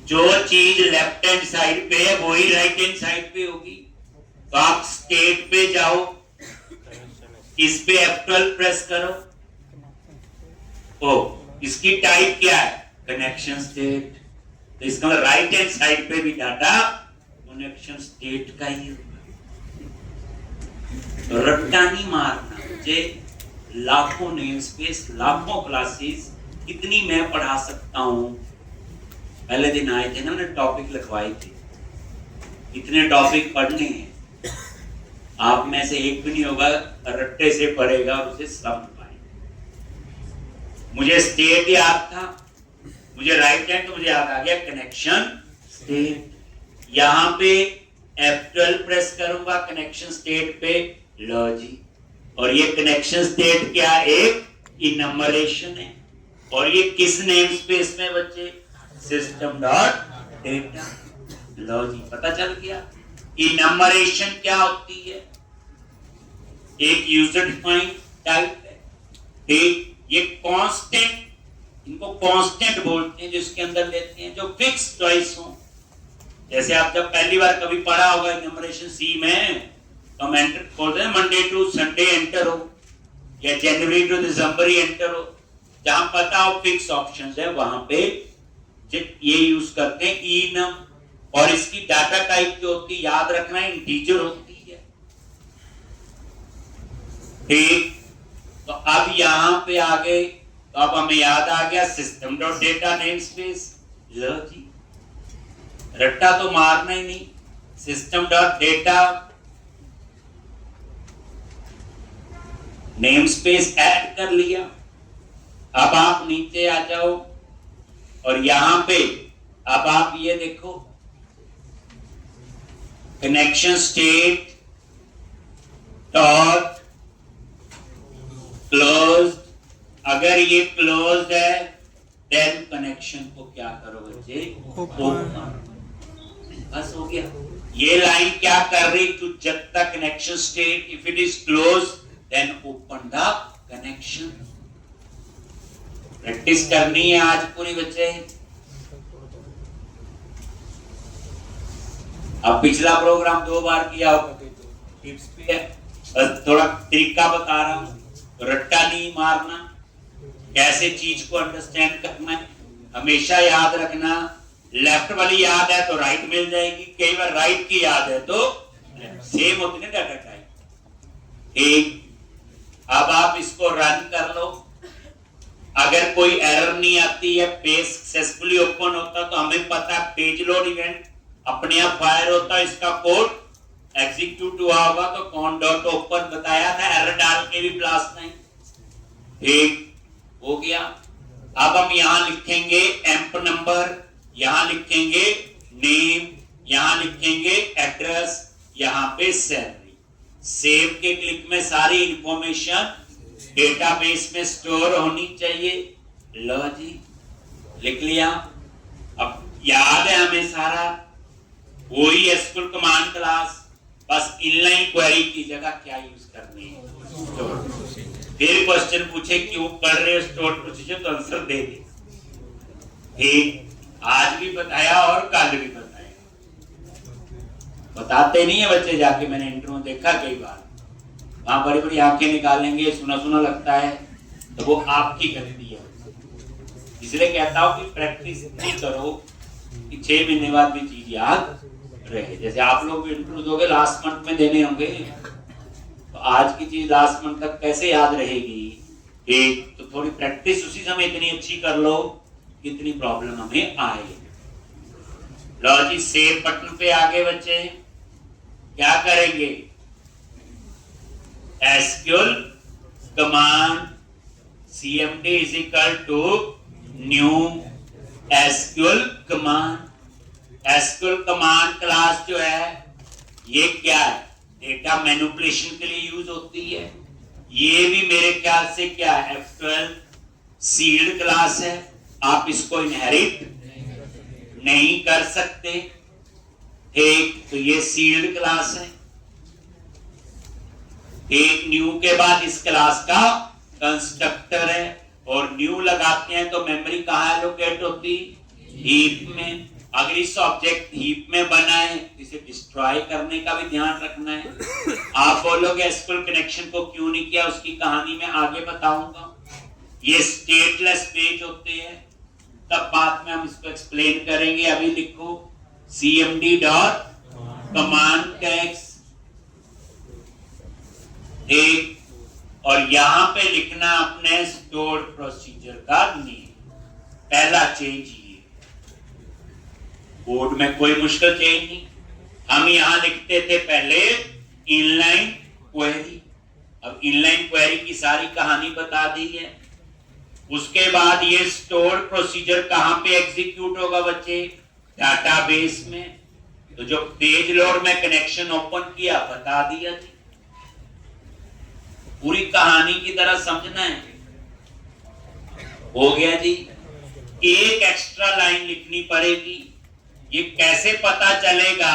S1: जो चीज लेफ्ट हैंड साइड पे है वही राइट हैंड साइड पे होगी। तो आप स्टेट पे जाओ, इस पे F12 प्रेस करो। ओ, इसकी टाइप क्या है, कनेक्शन स्टेट। तो इसका राइट हैंड साइड पे भी डाटा कनेक्शन स्टेट का ही होगा। तो रट्टा नहीं मारना। मुझे लाखों नेम स्पेस, लाखों क्लासेस कितनी मैं पढ़ा सकता हूं। पहले दिन आए थे ना, मैंने टॉपिक लिखवाए थे, इतने टॉपिक पढ़ने हैं। आप में से एक भी नहीं होगा रट्टे से पढ़ेगा और उसे समझ पाएगा। मुझे स्टेट याद था, मुझे राइट हैंड तो मुझे याद आ गया कनेक्शन स्टेट। यहां पे F12 प्रेस करूंगा कनेक्शन स्टेट पे, लो जी। और ये कनेक्शन स्टेट क्या, एक इनमरेशन है। और ये किस नेम स्पेस में बच्चे, सिस्टम डॉट डेटा। लो जी, पता चल गया। इनमरेशन क्या होती है, एक यूजर डिफाइंड टाइप है। ठीक, ये कांस्टेंट, इनको कांस्टेंट बोलते हैं, जिसके अंदर लेते हैं जो फिक्स चॉइस हो। जैसे आप जब पहली बार कभी पढ़ा होगा इनमरेशन सी में, तो हम एंटर बोलते हैं मंडे टू संडे एंटर हो, या जनवरी टू दिसंबर एंटर हो। जहां पता हो फिक्स ऑप्शंस है, वहां पे ये यूज करते हैं इनम। और इसकी डाटा टाइप जो होती है, याद रखना, इंटीजर होती है। ठीक, तो अब यहां पे आ गए, तो अब हमें याद आ गया system dot data name space. लो जी, रट्टा तो मारना ही नहीं, system dot data name space add कर लिया। अब आप नीचे आ जाओ और यहां पे अब आप ये देखो, कनेक्शन स्टेट डॉट क्लोज। अगर ये क्लोज है देन कनेक्शन को क्या करो बच्चे, ओपन। बस हो गया। ये लाइन क्या कर रही, to check the connection state, if it is close then open the connection. Practice करनी है आज पूरी बच्चे। अब पिछला प्रोग्राम 2 बार किया होगा, टिप्स पे है, बस थोड़ा तरीका बता रहा हूं। रट्टा नहीं मारना, कैसे चीज को अंडरस्टैंड करना है। हमेशा याद रखना, लेफ्ट वाली याद है तो राइट मिल जाएगी, कई बार राइट की याद है तो सेम होती है डाटा टाइप। ठीक, अब आप इसको रन कर लो। अगर कोई एरर नहीं आती है, पेज सक्सेसफुली ओपन होता, तो हमें पता है पेज लोड इवेंट अपने आप फायर होता है, इसका कोड एग्जीक्यूट हुआ होगा। तो कौन डॉट ओपन बताया था, एरर डाल के भी प्लस नहीं। ठीक हो गया। अब हम यहां लिखेंगे एम्प नंबर, यहां लिखेंगे नेम, यहां लिखेंगे एड्रेस, यहां पे सैलरी। सेव के क्लिक में सारी इंफॉर्मेशन डेटाबेस में स्टोर होनी चाहिए। लो जी, लिख लिया। अब याद है हमें सारा, वही एसक्यूएल कमांड क्लास, बस इनलाइन क्वेरी की जगह क्या यूज करनी है, स्टोर। फिर क्वेश्चन पूछे क्यों कर रहे हो स्टोर प्रोसीजर, तो आंसर दे दे। ठीक, आज भी बताया और कल भी बताया। बताते नहीं है बच्चे, जाके मैंने इंटरव्यू में देखा कई बार, वहां बड़ी बड़ी आंखें निकालेंगे, सुना सुना लगता है, तो वो आपकी गलती है। इसलिए कहता हूं कि प्रैक्टिस नहीं करो कि 6 महीने बाद भी चीज याद रहे। जैसे आप लोग भी इंटरव्यू दोगे, लास्ट मंथ में देने होंगे, तो आज की चीज लास्ट मंथ तक कैसे याद रहेगी। एक तो थोड़ी प्रैक्टिस उसी समय इतनी अच्छी कर लो कितनी प्रॉब्लम हमें आए। लो जी, सेव बटन पे आगे बच्चे क्या करेंगे, SQL command cmd is equal to new SQL command. SQL command class जो है ये क्या है, डेटा मैनिपुलेशन के लिए यूज होती है। ये भी मेरे ख्याल से क्या है, F12 सील्ड क्लास है, आप इसको इनहेरिट नहीं कर सकते। एक तो ये सील्ड क्लास है। एक न्यू के बाद इस क्लास का कंस्ट्रक्टर है, और न्यू लगाते हैं तो मेमोरी कहाँ एलोकेट होती, हीप में। अगर इस ऑब्जेक्ट हीप में बना है, इसे डिस्ट्रॉय करने का भी ध्यान रखना है। आप बोलोगे एसक्यूएल कनेक्शन को क्यों नहीं किया, उसकी कहानी मैं आगे बताऊंगा। ये स्टेटलेस पेज होते हैं, तब बाद में हम इसको एक्सप्लेन करेंगे। अभी लिखो cmd डॉट कमांड टैग्स एक, और यहां पे लिखना अपने स्टोर्ड प्रोसीजर का नेम। पहला चेंज ये, कोड में कोई मुश्किल चेंज नहीं। हम यहां लिखते थे पहले इनलाइन क्वेरी, अब इनलाइन क्वेरी की सारी कहानी बता दी है। उसके बाद ये स्टोर्ड प्रोसीजर कहां पे एग्जीक्यूट होगा बच्चे, डाटाबेस में। तो जो पेज लोड में कनेक्शन ओपन किया बता दिया जी, पूरी कहानी की तरह समझना है। हो गया जी। एक एक्स्ट्रा लाइन लिखनी पड़ेगी। ये कैसे पता चलेगा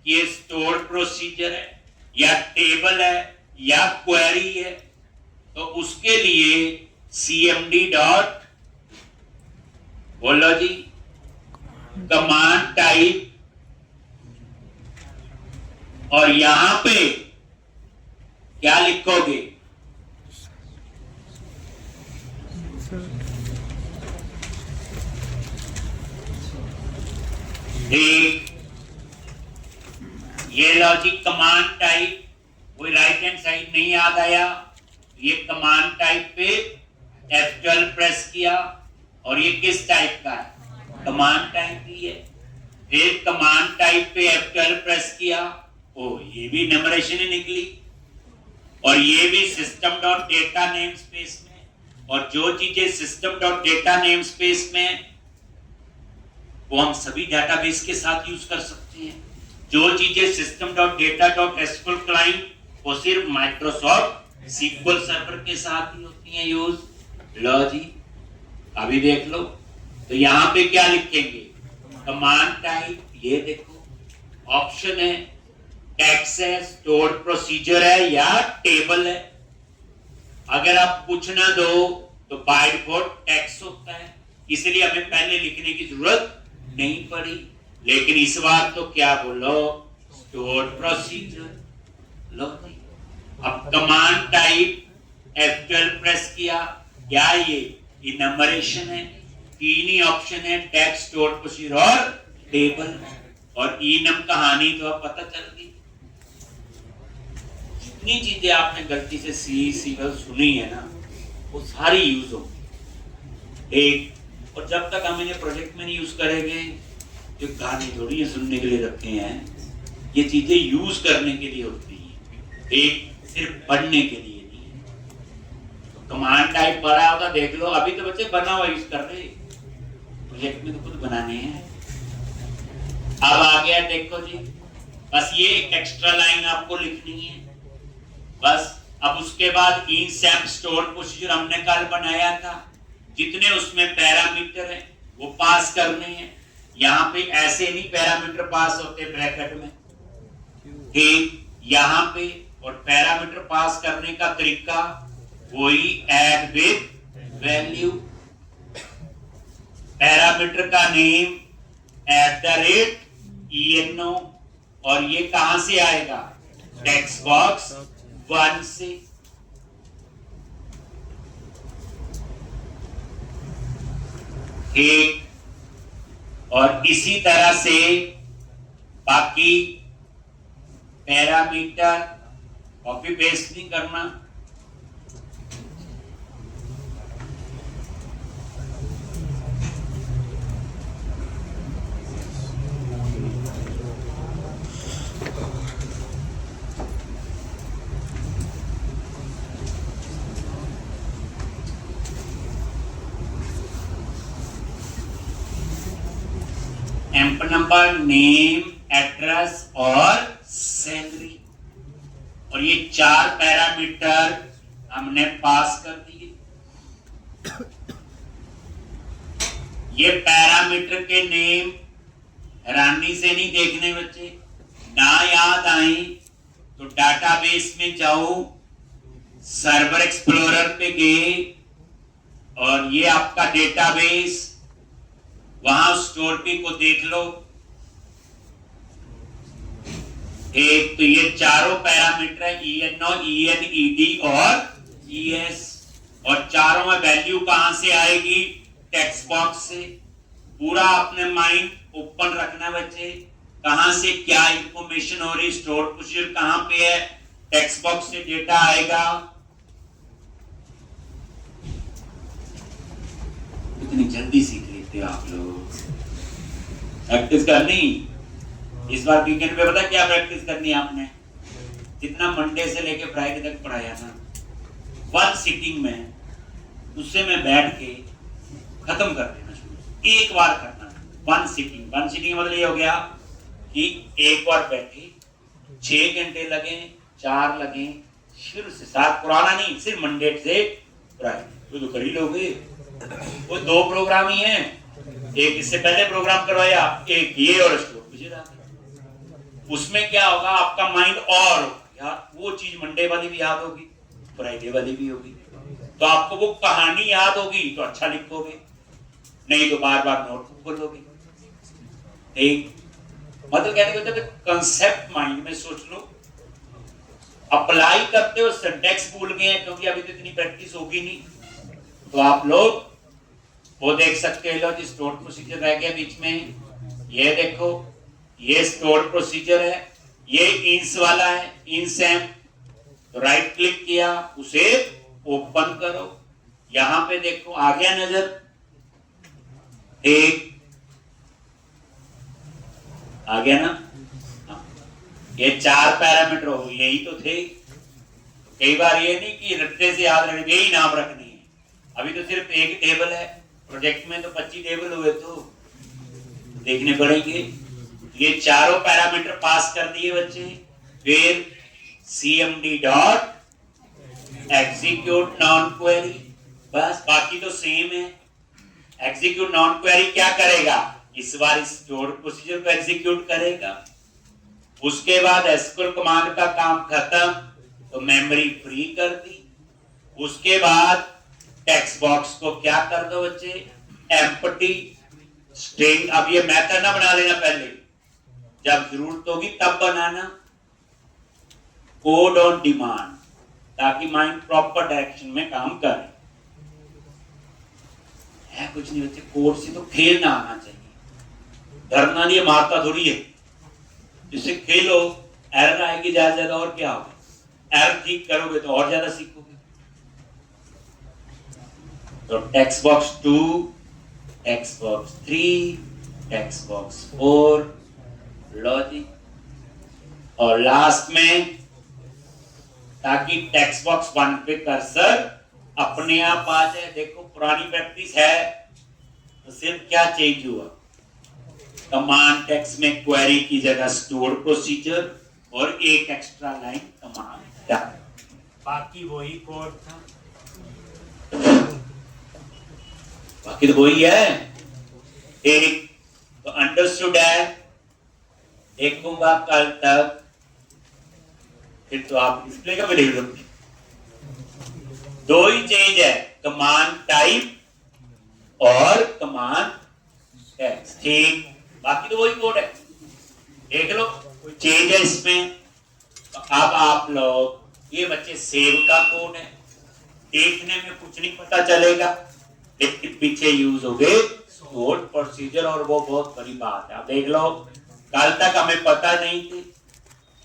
S1: ये स्टोर्ड प्रोसीजर है या टेबल है या क्वेरी है, तो उसके लिए cmd डॉट बोलो जी कमांड टाइप, और यहां पे क्या लिखोगे, एक ये लॉजिक कमांड टाइप, कोई राइट हैंड साइड नहीं याद आया, ये कमांड टाइप पे F12 प्रेस किया, और ये किस टाइप का है, कमांड टाइप ही है। फिर कमांड टाइप पे F12 प्रेस किया, ओ ये भी नंबरेशन ही निकली, और ये भी system dot data name space में। और जो चीजें system dot data name space में, वो हम सभी डेटाबेस के साथ यूज कर सकते हैं। जो चीजें system dot data dot SQL client, वो सिर्फ माइक्रोसॉफ्ट सीक्वल सर्वर के साथ ही होती हैं यूज। लो जी, अभी देख लो, तो यहाँ पे क्या लिखेंगे, कमांड टाइप, ये देखो ऑप्शन है, टेक्स्ट है, स्टोर्ड प्रोसीजर है या टेबल है। अगर आप कुछ ना दो तो बाय डिफॉल्ट टेक्स्ट होता है, इसलिए हमें पहले लिखने की जरूरत नहीं पड़ी। लेकिन इस बार तो क्या बोलो, स्टोर्ड प्रोसीजर। लो अब कमांड टाइप F12 प्रेस किया, क्या ये नंबरेशन है, तीन ही ऑप्शन है, टेक्स्ट, स्टोर्ड प्रोसीजर और टेबल। और इनम कहानी तो अब पता चल गई। जितनी चीजें आपने गलती से सी सुनी है ना, वो सारी यूज होगी एक। और जब तक हम इन्हें प्रोजेक्ट में नहीं यूज करेंगे, जो गाने थोड़ी ये सुनने के लिए रखे हैं, ये चीजें यूज करने के लिए होती है, एक सिर्फ पढ़ने के लिए नहीं। तो कमांड टाइप पढ़ा होगा, देख लो, अभी तो बच्चे बना हुआ यूज कर रहे, प्रोजेक्ट में तो खुद बनाने हैं। अब आ गया, देखो जी, बस ये एक एक्स्ट्रा लाइन आपको लिखनी है बस। अब उसके बाद इन सैम स्टोर्ड प्रोसीजर हमने कल बनाया था, जितने उसमें पैरामीटर है वो पास करने हैं। यहाँ पे ऐसे नहीं पैरामीटर पास होते ब्रैकेट में, ठीक यहाँ पे। और पैरामीटर पास करने का तरीका वही ऐड विद वैल्यू, पैरामीटर का नेम @eno, और ये कहां से आएगा, टेक्स्ट बॉक्स 1 से। ठीक, और इसी तरह से बाकी पैरामीटर कॉपी पेस्ट नहीं करना। एम्प नंबर, नेम, एड्रेस और सैलरी, और ये 4 पैरामीटर हमने पास कर दिए। ये पैरामीटर के नेम हैरानी से नहीं देखने बच्चे, ना याद आए तो डाटाबेस में जाओ, सर्वर एक्सप्लोरर पे गए और ये आपका डेटाबेस, वहां स्टोर पी को देख लो। एक तो ये चारों पैरामीटर है, ENO, EN, ED और ES, और चारों में वैल्यू कहां से आएगी? टेक्स्ट बॉक्स से। पूरा अपने माइंड ओपन रखना बच्चे, कहां से क्या इंफॉर्मेशन हो रही, स्टोर प्रोसीजर कहां पे है, टेक्स्ट बॉक्स से डेटा आएगा। इतनी जल्दी सीख लेते हो आप लोग, प्रैक्टिस करनी। इस बार वीकेंड पे पता क्या प्रैक्टिस करनी है आपने? जितना मंडे से लेके फ्राइडे तक पढ़ाया ना, वन सिटिंग में उससे में बैठ के खत्म कर देना शुरू, एक बार करना। वन सिटिंग मतलब ये हो गया कि एक बार बैठे, 6 घंटे लगे, 4 लगे, शुरू से 7, पुराना नहीं, सिर्फ मंडे से फ्राइडे तो कर ही लोगे। वो 2 प्रोग्राम ही हैं, एक इससे पहले प्रोग्राम करवाया, एक ये और स्टोर उसमें क्या होगा, आपका माइंड और यार वो चीज मंडे वाली भी याद होगी, फ्राइडे वाली भी होगी, तो आपको वो कहानी याद होगी तो अच्छा लिखोगे, नहीं तो बार बार नोटबुक खोलोगे। एक मतलब कहने को कंसेप्ट माइंड में सोच लो, अप्लाई करते हो सिंटैक्स भूल गए हैं क्योंकि अभी तो इतनी प्रैक्टिस होगी नहीं, तो आप लोग वो देख सकते हो। लो स्टोर प्रोसीजर रह गया बीच में, ये देखो ये स्टोर प्रोसीजर है, ये इंस वाला है, इंस एम, तो राइट क्लिक किया, उसे ओपन करो, यहां पे देखो आ गया नजर, एक आ गया ना। ये 4 पैरामीटर हो, यही तो थे। कई बार ये नहीं कि रट्टे से याद रखने, यही नाम रखनी है, अभी तो सिर्फ एक टेबल है, प्रोजेक्ट में तो 25 टेबल हुए, तो देखने पड़ेंगे। ये चारों पैरामीटर पास कर दिए बच्चे, फिर cmd dot execute non query, बस बाकी तो सेम है। एग्जीक्यूट नॉन क्वेरी क्या करेगा? इस बार स्टोर प्रोसीजर को एग्जीक्यूट करेगा, उसके बाद एसक्यूएल कमांड का काम खत्म, तो मेमोरी फ्री कर दी। उसके बाद टेक्स्ट बॉक्स को क्या कर दो बच्चे? Empty string. अब ये मेथड ना बना लेना पहले, जब जरूरत होगी तब बनाना। कोड ऑन डिमांड, ताकि माइंड प्रॉपर डायरेक्शन में काम करे। है कुछ नहीं बच्चे, कोड से तो खेलना आना चाहिए, डरना नहीं, मारता थोड़ी है। जिससे खेलो, एरर आएगी ज्यादा और क्या होगा, एरर ठीक करोगे तो और ज्यादा सीखोगे। तो text box 2, text box 3, text box 4, logic, और लास्ट में ताकि टेक्स्ट बॉक्स 1 पे कर्सर अपने आप आ जाए। देखो पुरानी प्रैक्टिस है तो सिर्फ क्या चेंज हुआ, कमांड टेक्स्ट में क्वेरी की जगह स्टोर प्रोसीजर और एक एक्स्ट्रा लाइन कमांड डाल, बाकी वही कोड था, बाकी तो वही है। एक तो अंडरस्टूड है, देखूंगा कल तक, फिर तो आप डिस्प्ले का भी देख लो। 2 ही चेंज है, कमांड टाइप और कमांड टेक्स्ट, ठीक, बाकी तो वही कोड है। देख लो कोई चेंज है इसमें। तो अब आप लोग, ये बच्चे सेव का कोड है, देखने में कुछ नहीं पता चलेगा, लेकिन पीछे यूज हो गए स्टोर प्रोसीजर, और वो बहुत बड़ी बात है। आप देख लो, कल तक हमें पता नहीं थी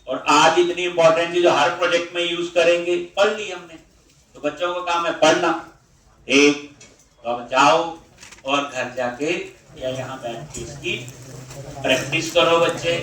S1: और आज इतनी इंपॉर्टेंट चीज जो हर प्रोजेक्ट में यूज करेंगे, पढ़ ली हमने। तो बच्चों का काम है पढ़ना, एक तो अब जाओ और घर जाके या यहाँ बैठ के इसकी प्रैक्टिस करो बच्चे।